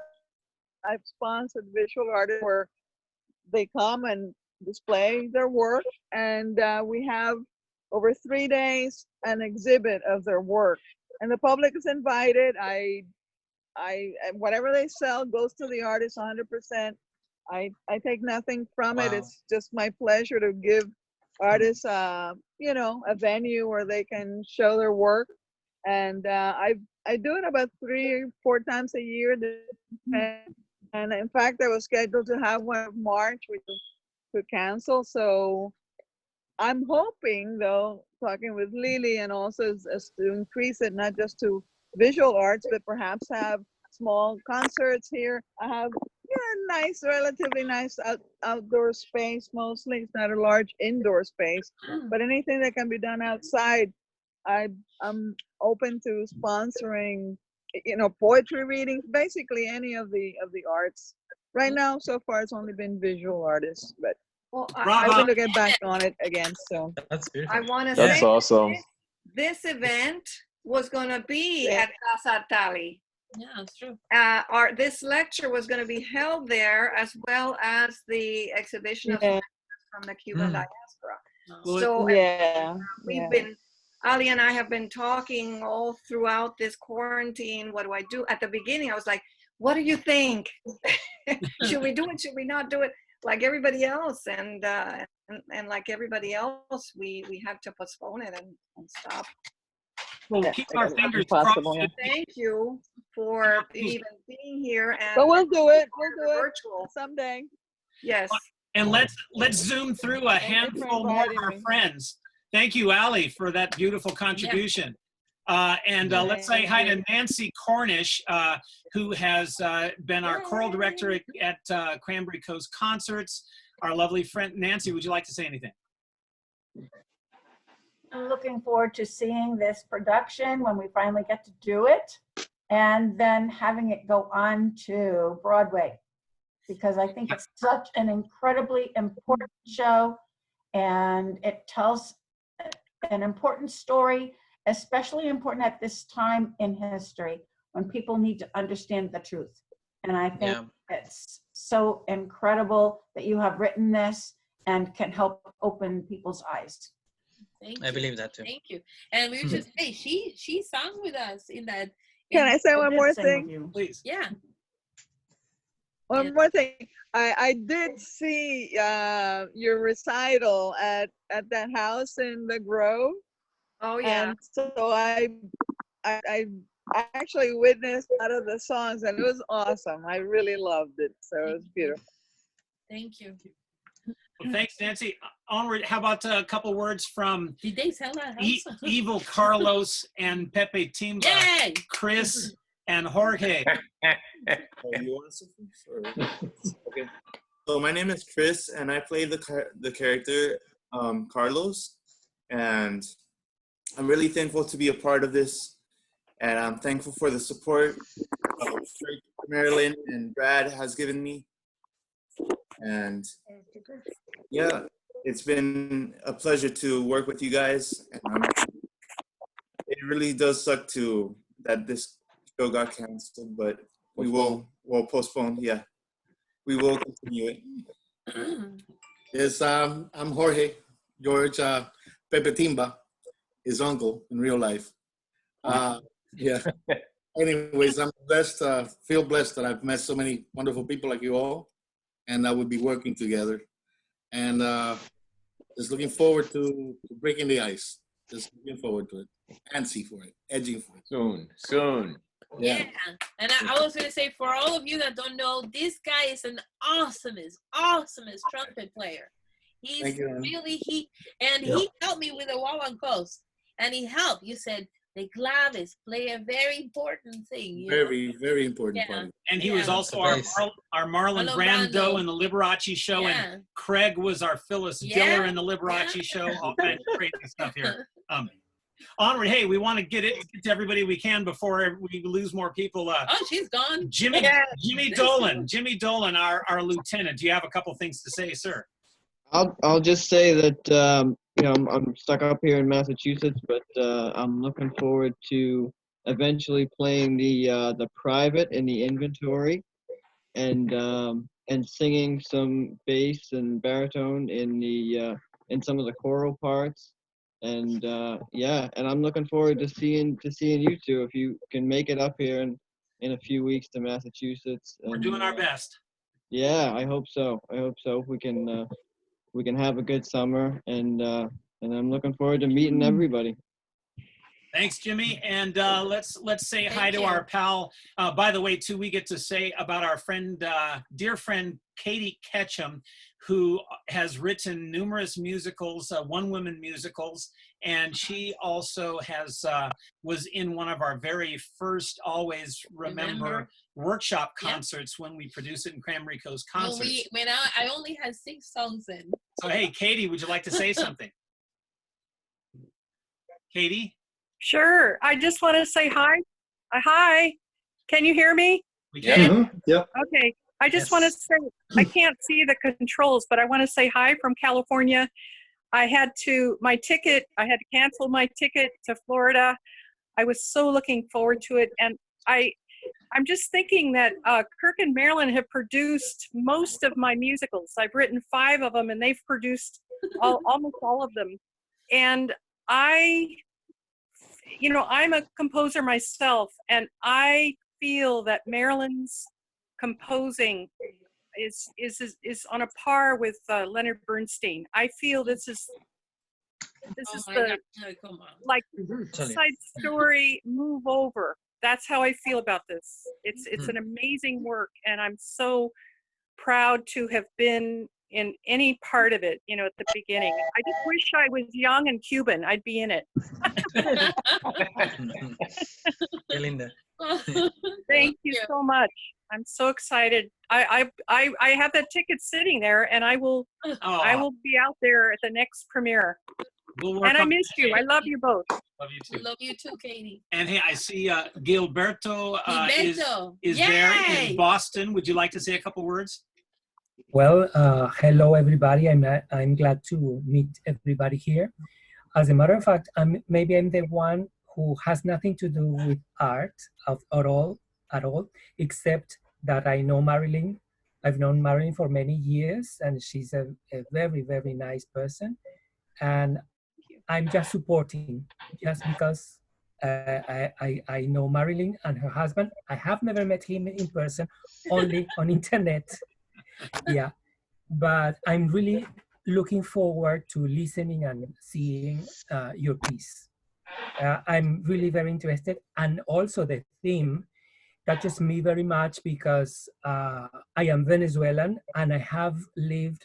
I've sponsored visual artists where they come and display their work. And we have over 3 days an exhibit of their work. And the public is invited. Whatever they sell goes to the artist 100%. I take nothing from it. Wow. It's just my pleasure to give artists, you know, a venue where they can show their work. And I do it about 3 or 4 times a year. And in fact, I was scheduled to have one in March, which could cancel. So I'm hoping, though, talking with Lily and also as to increase it, not just to visual arts, but perhaps have small concerts here. I have nice, relatively nice outdoor space mostly. It's not a large indoor space, but anything that can be done outside, I'm open to sponsoring, you know, poetry readings, basically any of the arts. Right now, so far, it's only been visual artists, but Well, I will get back on it again soon. That's beautiful. I want to That's say awesome. this event was going to be Yeah. at Casa Tali. Yeah, that's true. This lecture was going to be held there, as well as the exhibition of Yeah. from the Cuban Mm. diaspora. Well, So Yeah. we've been, Ali and I have been talking all throughout this quarantine. What do I do? At the beginning, I was like, what do you think? Should we do it? Should we not do it? Like everybody else. And like everybody else, we had to postpone it and stop. We'll Yeah, keep I our guess it's fingers possible, crossed. yeah. Thank you for even being here. And But we'll do it. We'll do it virtual someday. Yes. And let's zoom through a Thank you for handful more of inviting our me. friends. Thank you, Ali, for that beautiful contribution. Let's say hi to Nancy Cornish, who has been our choral director at Cranberry Coast Concerts. Our lovely friend, Nancy, would you like to say anything? I'm looking forward to seeing this production when we finally get to do it, and then having it go on to Broadway, because I think it's such an incredibly important show, and it tells an important story, especially important at this time in history when people need to understand the truth. And I think it's so incredible that you have written this and can help open people's eyes. Thank I you. believe that too. Thank you. And we should say she sang with us in that. Can I say one more thing? Please. Yeah. One more thing. I did see your recital at that house in the Grove. Oh yeah. And so I actually witnessed out of the songs, and it was awesome. I really loved it. So it was beautiful. Thank you. Well, thanks, Nancy. Onward. How about a couple words from Did they sell that house? Evil Carlos and Pepe Timba, Yay! Chris and Jorge. You want something? Okay. So my name is Chris, and I play the character Carlos, and I'm really thankful to be a part of this, and I'm thankful for the support Marilyn and Brad has given me, and yeah, it's been a pleasure to work with you guys, and it really does suck that this show got canceled, but we will postpone. Yeah, we will continue it. Yes, I'm Jorge, George Pepe Timba, his uncle in real life. Yeah. Anyways, I'm blessed, feel blessed that I've met so many wonderful people like you all, and that we'll be working together. And just looking forward to breaking the ice. Just looking forward to it. Antsy for it, edging for it. Soon. Yeah. And I was going to say, for all of you that don't know, this guy is an awesomest trumpet player. He's really, he helped me with the Wawancos. And he helped. You said the claves play a very important thing. You know? Very important part. And he was also our Marlon Brando in the Liberace show, and Craig was our Phyllis Diller in the Liberace show. All kinds of crazy stuff here. Onward. Hey, we want to get to everybody we can before we lose more people. Oh, she's gone. Jimmy There's Dolan. Jimmy Dolan, our lieutenant. Do you have a couple things to say, sir? I'll just say that I'm stuck up here in Massachusetts, but I'm looking forward to eventually playing the private in the inventory, and singing some bass and baritone in some of the choral parts, and and I'm looking forward to seeing you two if you can make it up here in a few weeks to Massachusetts. We're doing our best. Yeah, I hope so. We can have a good summer, and I'm looking forward to meeting everybody. Thanks, Jimmy. And let's say hi to our pal. By the way, too, we get to say about our friend, dear friend, Katie Ketchum, who has written numerous musicals, one-woman musicals, and she also was in one of our very first Always Remember workshop concerts when we produced it in Cranberry Coast Concerts. I only had 6 songs in. So, hey, Katie, would you like to say something? Katie? Sure. I just want to say hi. Hi. Can you hear me? We can. Yep. Okay. I just want to say, I can't see the controls, but I want to say hi from California. I had to cancel my ticket to Florida. I was so looking forward to it. And I'm just thinking that Kirk and Marilyn have produced most of my musicals. I've written 5 of them, and they've produced almost all of them. And I'm a composer myself, and I feel that Marilyn's composing is on a par with Leonard Bernstein. I feel this is the side story move over. That's how I feel about this. It's an amazing work, and I'm so proud to have been in any part of it, at the beginning. I just wish I was young and Cuban. I'd be in it. Thank you so much. I'm so excited. I have that ticket sitting there, and I will be out there at the next premiere. And I miss you. I love you both. Love you too. Love you too, Katie. And hey, I see Gilberto is there in Boston. Would you like to say a couple words? Well, hello everybody. I'm glad to meet everybody here. As a matter of fact, maybe I'm the one who has nothing to do with art at all, except that I know Marilyn. I've known Marilyn for many years, and she's a very, very nice person. And I'm just supporting, just because I know Marilyn and her husband. I have never met him in person, only on internet. Yeah, but I'm really looking forward to listening and seeing your piece. I'm really very interested, and also the theme touches me very much because I am Venezuelan, and I have lived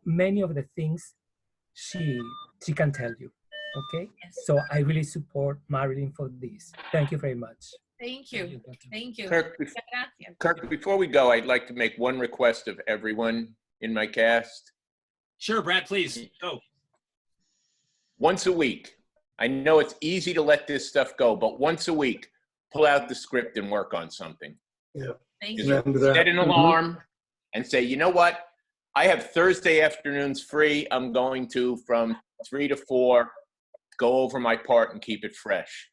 many of the things she can tell you. Okay, so I really support Marilyn for this. Thank you very much. Thank you. Thank you. Kirk, before we go, I'd like to make one request of everyone in my cast. Sure, Brad, please. Go. Once a week. I know it's easy to let this stuff go, but once a week, pull out the script and work on something. Yeah. Thank Just you. set an alarm and say, you know what? I have Thursday afternoons free. I'm going to, from 3 to 4, go over my part and keep it fresh.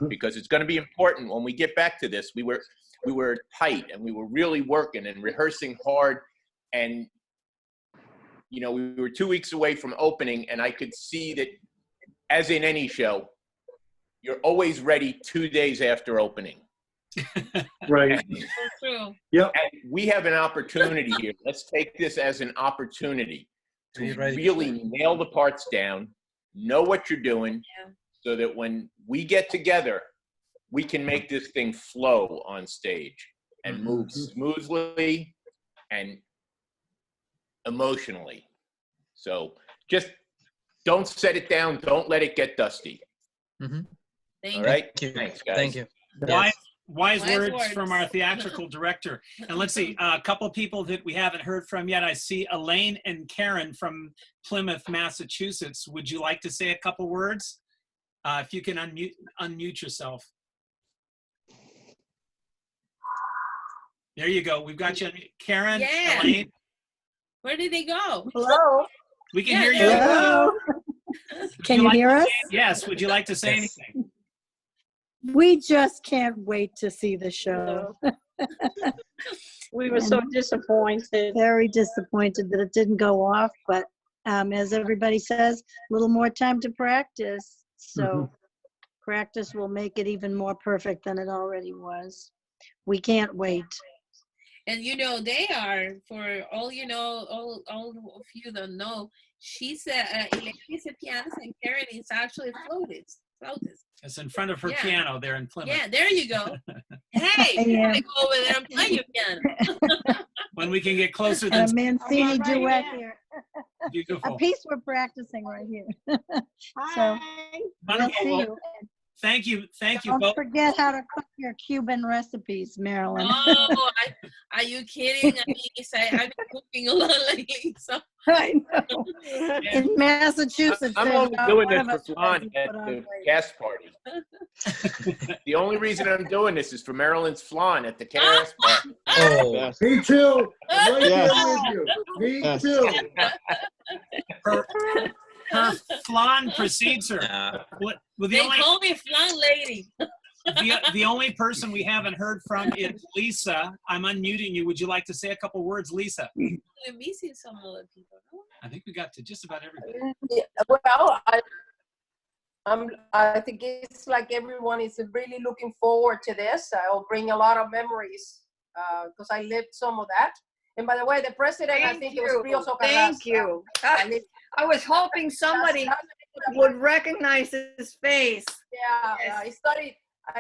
Because it's going to be important when we get back to this. We were tight, and we were really working and rehearsing hard, and we were 2 weeks away from opening, and I could see that, as in any show, you're always ready 2 days after opening. Right. True. Yep. And we have an opportunity here. Let's take this as an opportunity to really nail the parts down, know what you're doing, so that when we get together, we can make this thing flow on stage and move smoothly and emotionally. So just don't set it down. Don't let it get dusty. Thank All right? you. Thanks, guys. Thank you. Wise words from our theatrical director. And let's see, a couple of people that we haven't heard from yet. I see Elaine and Karen from Plymouth, Massachusetts. Would you like to say a couple words? If you can unmute yourself. There you go. We've got you. Karen, Yeah. Elaine. Where did they go? Hello. We can Yeah, hear you. there we go. Hello. Can you hear us? Yes. Would you like to say anything? We just can't wait to see the show. We were so disappointed. Very disappointed that it didn't go off, but as everybody says, a little more time to practice. So practice will make it even more perfect than it already was. We can't wait. And you know, they are, for all you know, all of you don't know, she's Elisa's piano and Karen is actually flautist. It's in front of her Yeah. piano there in Plymouth. Yeah, there you go. Hey, Yeah. I go over there and play your piano. When we can get closer And than a Mancini duet here. beautiful. A piece we're practicing right here. So we'll Wonderful. see Well, you. Thank you. Thank you Don't both. forget how to cook your Cuban recipes, Marilyn. Oh, are you kidding? I mean, I've been cooking a lot lately. So I know. In Massachusetts, I'm there's only not doing one this of for us who fun hasn't at put on the weight. cast party. The only reason I'm doing this is for Marilyn's flan at the cast party. Oh, Me too. I'm right Yes. there with you. Me Yes. too. Her flan precedes her. What, well, they call me flan lady. the only person we haven't heard from is Lisa. I'm unmuting you. Would you like to say a couple words, Lisa? I'm missing some other people. No? I think we got to just about everybody. Yeah, well, I think it's like everyone is really looking forward to this. I'll bring a lot of memories because I lived some of that. And by the way, the president, I think it was Rio Socarrás. Thank you. I was hoping somebody would recognize his face. Yeah, Yes. I studied.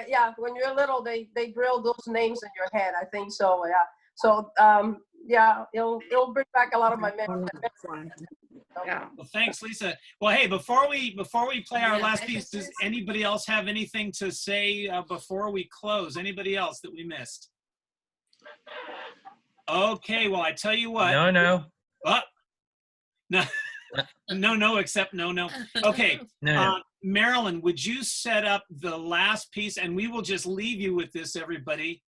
Yeah, when you're little, they drill those names in your head. I think so. Yeah. So yeah, it'll bring back a lot of my memories. Yeah. Well, thanks, Lisa. Well, hey, before we play our last piece, does anybody else have anything to say before we close? Anybody else that we missed? Okay, well, I tell you what. No. Oh, no, except no. Okay, No. Marilyn, would you set up the last piece, and we will just leave you with this, everybody.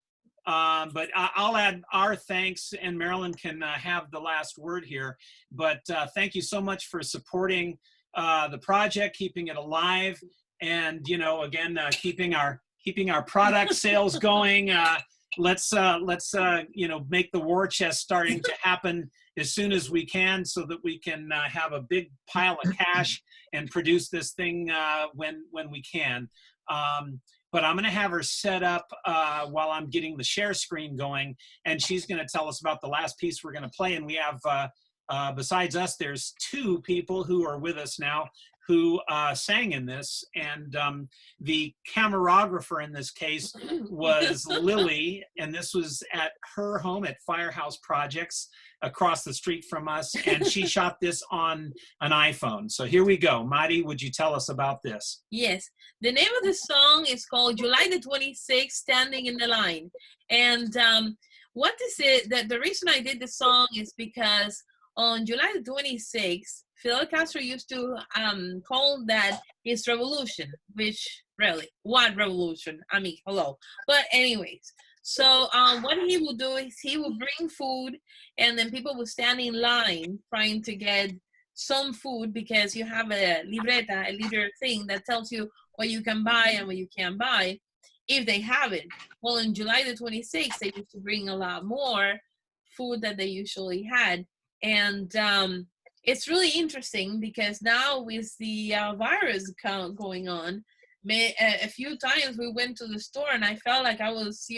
But I'll add our thanks, and Marilyn can have the last word here. But thank you so much for supporting the project, keeping it alive, and again, keeping our product sales going. Let's make the war chest starting to happen as soon as we can, so that we can have a big pile of cash and produce this thing when we can. But I'm going to have her set up while I'm getting the share screen going, and she's going to tell us about the last piece we're going to play. And we have, besides us, there's two people who are with us now who sang in this, and the camerographer in this case was Lily, and this was at her home at Fire Haus Projects across the street from us, and she shot this on an iPhone. So here we go. Madi, would you tell us about this? Yes, the name of the song is called July the 26th, Standing in the Line. And what is it, that the reason I did the song is because on July the 26th, Fidel Castro used to call that his revolution, which really, what revolution? I mean, hello. But anyways, so what he would do is he would bring food, and then people would stand in line trying to get some food, because you have a libreta, a leader thing that tells you what you can buy and what you can't buy if they have it. Well, on July the 26th, they used to bring a lot more food that they usually had. And it's really interesting because now with the virus going on, a few times we went to the store and I felt like I was,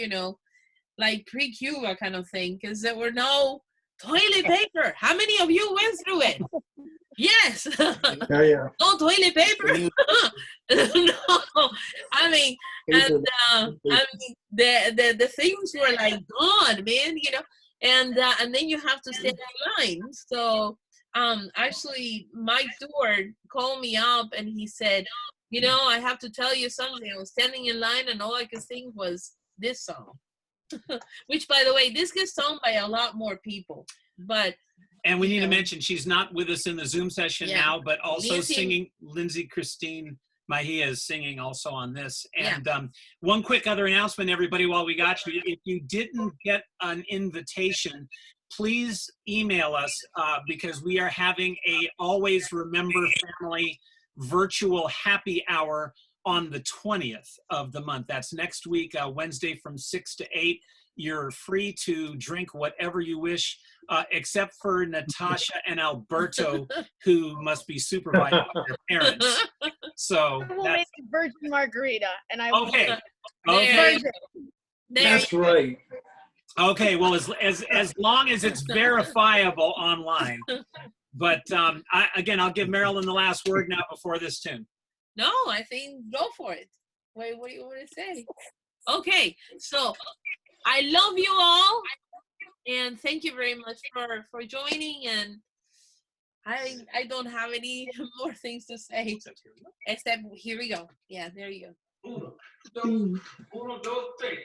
like pre-Cuba kind of thing, because there were no toilet paper. How many of you went through it? Yes. Yeah. No toilet paper. No. I mean, and the things were like gone, man. And then you have to stand in line. So actually, Mike Stewart called me up and he said, I have to tell you something. I was standing in line and all I could think was this song. Which, by the way, this gets sung by a lot more people. And we need to mention she's not with us in the Zoom session now, but also singing Lindsay Christine Mahia is singing also on this. And one quick other announcement, everybody, while we got you. If you didn't get an invitation, please email us because we are having a Always Remember Family virtual happy hour on the 20th of the month. That's next week, Wednesday from 6 to 8. You're free to drink whatever you wish, except for Natasha and Alberto, who must be supervised by their parents. So I will make a virgin margarita, and I will. Okay. That's right. Okay. Well, as long as it's verifiable online. But again, I'll give Marilyn the last word now before this tune. No, I think go for it. Wait, what do you want to say? Okay, so I love you all, and thank you very much for joining. And I don't have any more things to say except here we go. Yeah, there you go. Uno, dos, tres.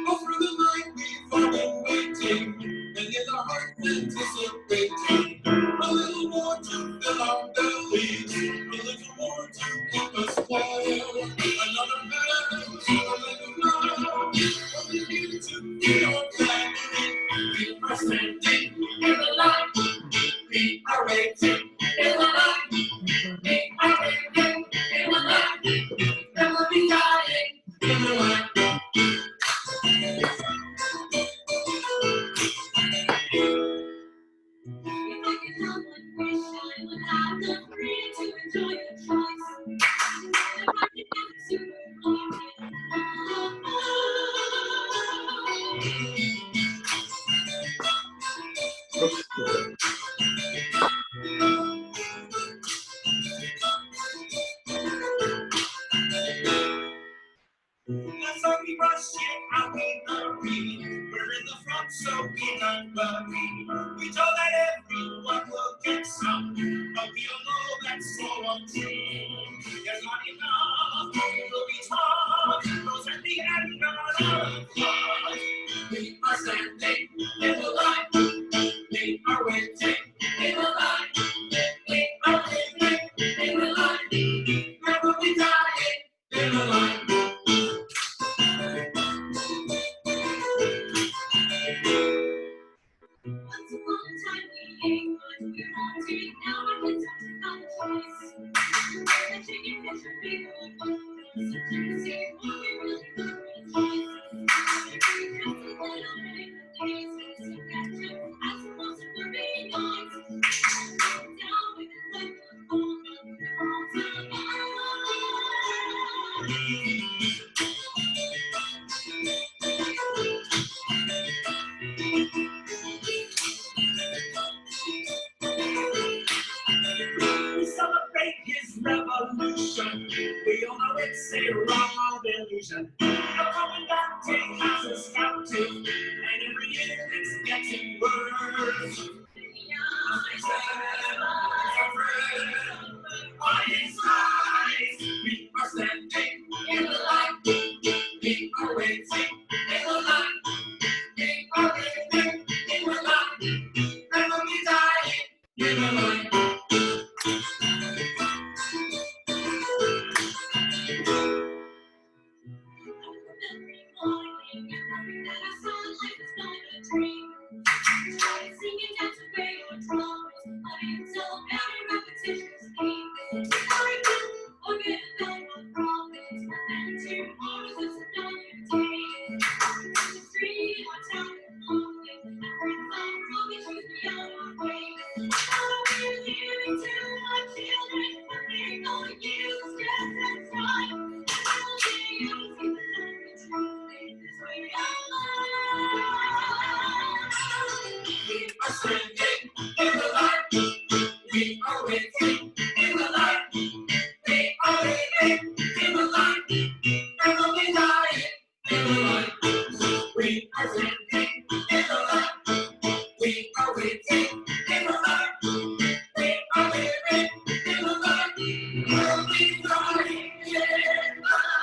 All through the night we've been waiting, and in our hearts anticipating a little more to fill our bellies, a little more to keep us warm. Another man, a little love, only here to be your family. We are standing in the light, we are waiting in the light, we are waiting in the light, and we'll be dying in the light. That's how we rush it, how we hurry. We're in the front, so we don't worry. We told that everyone will get some, but we all know that's so untrue. There's not enough, we'll be tough. Those at the end of the fun. We are standing in the light. We are waiting in the light. We are waiting in the light. Where will we die in the light? Once upon a time we ate what we wanted, now I can touch on the choice. The chicken fish and people sometimes say what we really got no choice. We have to let on the days to catch up as supposed to be nice. Down with the left on the wrong We celebrate his revolution. We all know it's a wrong illusion. A commandante has us captive, and every year it's getting worse. On his eyes, we are standing in the light. We are waiting in the light. We are waiting in the light. And we'll be dying in the light. We are standing in the light. We are waiting in the light. We are waiting in the light. And we'll be dying in the light. We are standing in the light. We are waiting in the light. We are waiting in the light. We'll be dying in the light.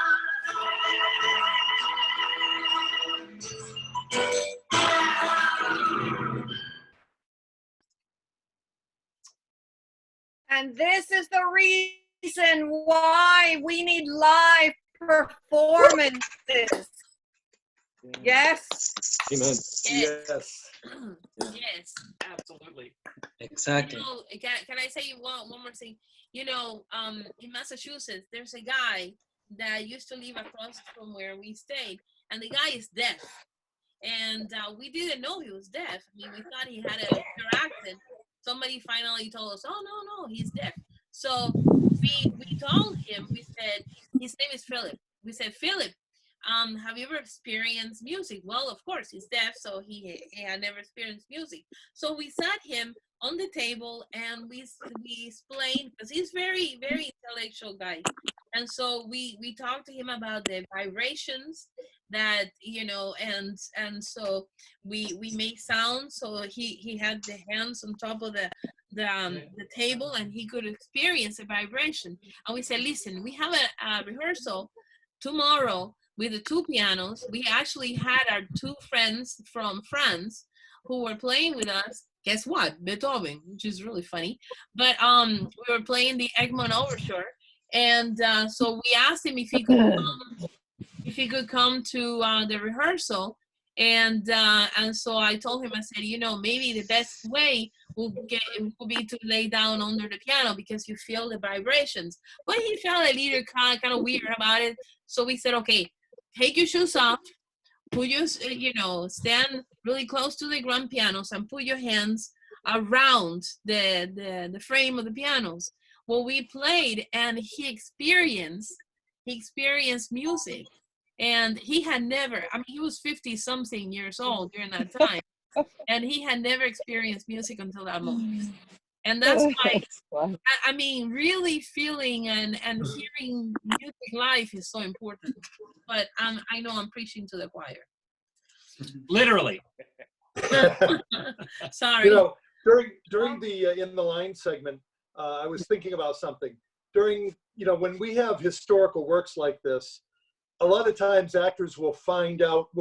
And this is the reason why we need live performances. Yes? Amen. Yes. Yes. Absolutely. Exactly. You know, can I say one more thing? You know, in Massachusetts, there's a guy that used to live across from where we stayed, and the guy is deaf. And we didn't know he was deaf. I mean, we thought he had a pure accent. Somebody finally told us, oh, no, he's deaf. So we told him, we said, his name is Philip. We said, Philip, have you ever experienced music? Well, of course, he's deaf, so he had never experienced music. So we sat him on the table and we explained, because he's very, very intellectual guy. And so we talked to him about the vibrations that, you know, and so we make sounds. So he had the hands on top of the table and he could experience a vibration. And we said, listen, we have a rehearsal tomorrow with the 2 pianos. We actually had our 2 friends from France who were playing with us. Guess what? Beethoven, which is really funny. But we were playing the Egmont Overture. And so we asked him if he could come to the rehearsal. And so I told him, I said, you know, maybe the best way would be to lay down under the piano because you feel the vibrations. But he felt a little kind of weird about it. So we said, okay, take your shoes off, put your, you know, stand really close to the grand pianos and put your hands around the frame of the pianos. Well, we played and he experienced music. And he had never, I mean, he was 50-something years old during that time. And he had never experienced music until that moment. And that's why, I mean, really feeling and hearing music live is so important. But I know I'm preaching to the choir. Literally. Sorry. You know, during the in the line segment, I was thinking about something. During, you know, when we have historical works like this, a lot of times actors will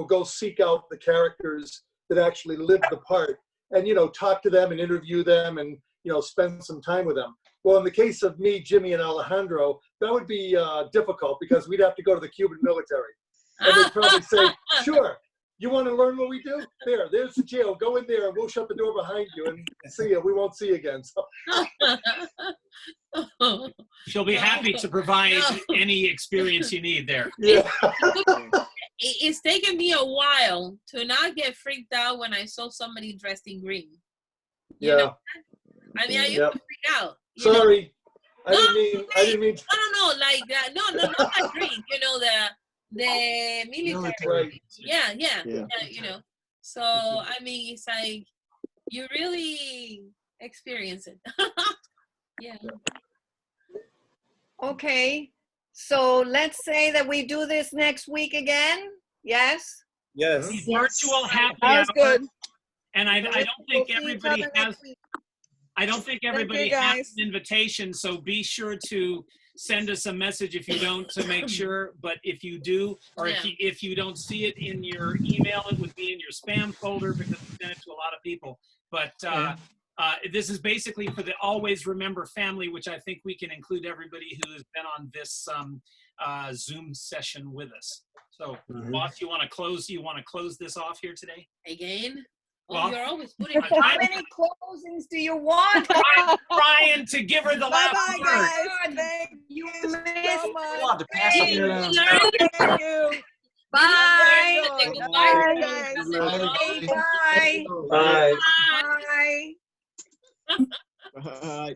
go seek out the characters that actually lived the part and, you know, talk to them and interview them and, you know, spend some time with them. Well, in the case of me, Jimmy, and Alejandro, that would be difficult because we'd have to go to the Cuban military. And they'd probably say, sure, you want to learn what we do? There's the jail. Go in there and we'll shut the door behind you and see you. We won't see you again. So. She'll be happy to provide any experience you need there. Yeah. It's taken me a while to not get freaked out when I saw somebody dressed in green. You know? I mean, I used to freak out. Sorry. I didn't mean. No, like that. No, not like green. You know, the military. Yeah, you know. So, I mean, it's like, you really experience it. Yeah. Okay. So let's say that we do this next week again. Yes? Yes. Virtual happy That was hour. good. And I don't think everybody has. I don't think everybody has an invitation, so be sure to send us a message if you don't to make sure. But if you do, or if you don't see it in your email, it would be in your spam folder because we sent it to a lot of people. But this is basically for the Always Remember family, which I think we can include everybody who has been on this Zoom session with us. So, boss, you want to close this off here today? Again? Well, you're always putting. How many closings do you want? I'm trying to give her the last word. Guys. Thank you so missed. much. We'll have to pass Thank you. Bye. Bye. Bye. Bye. Bye. Bye.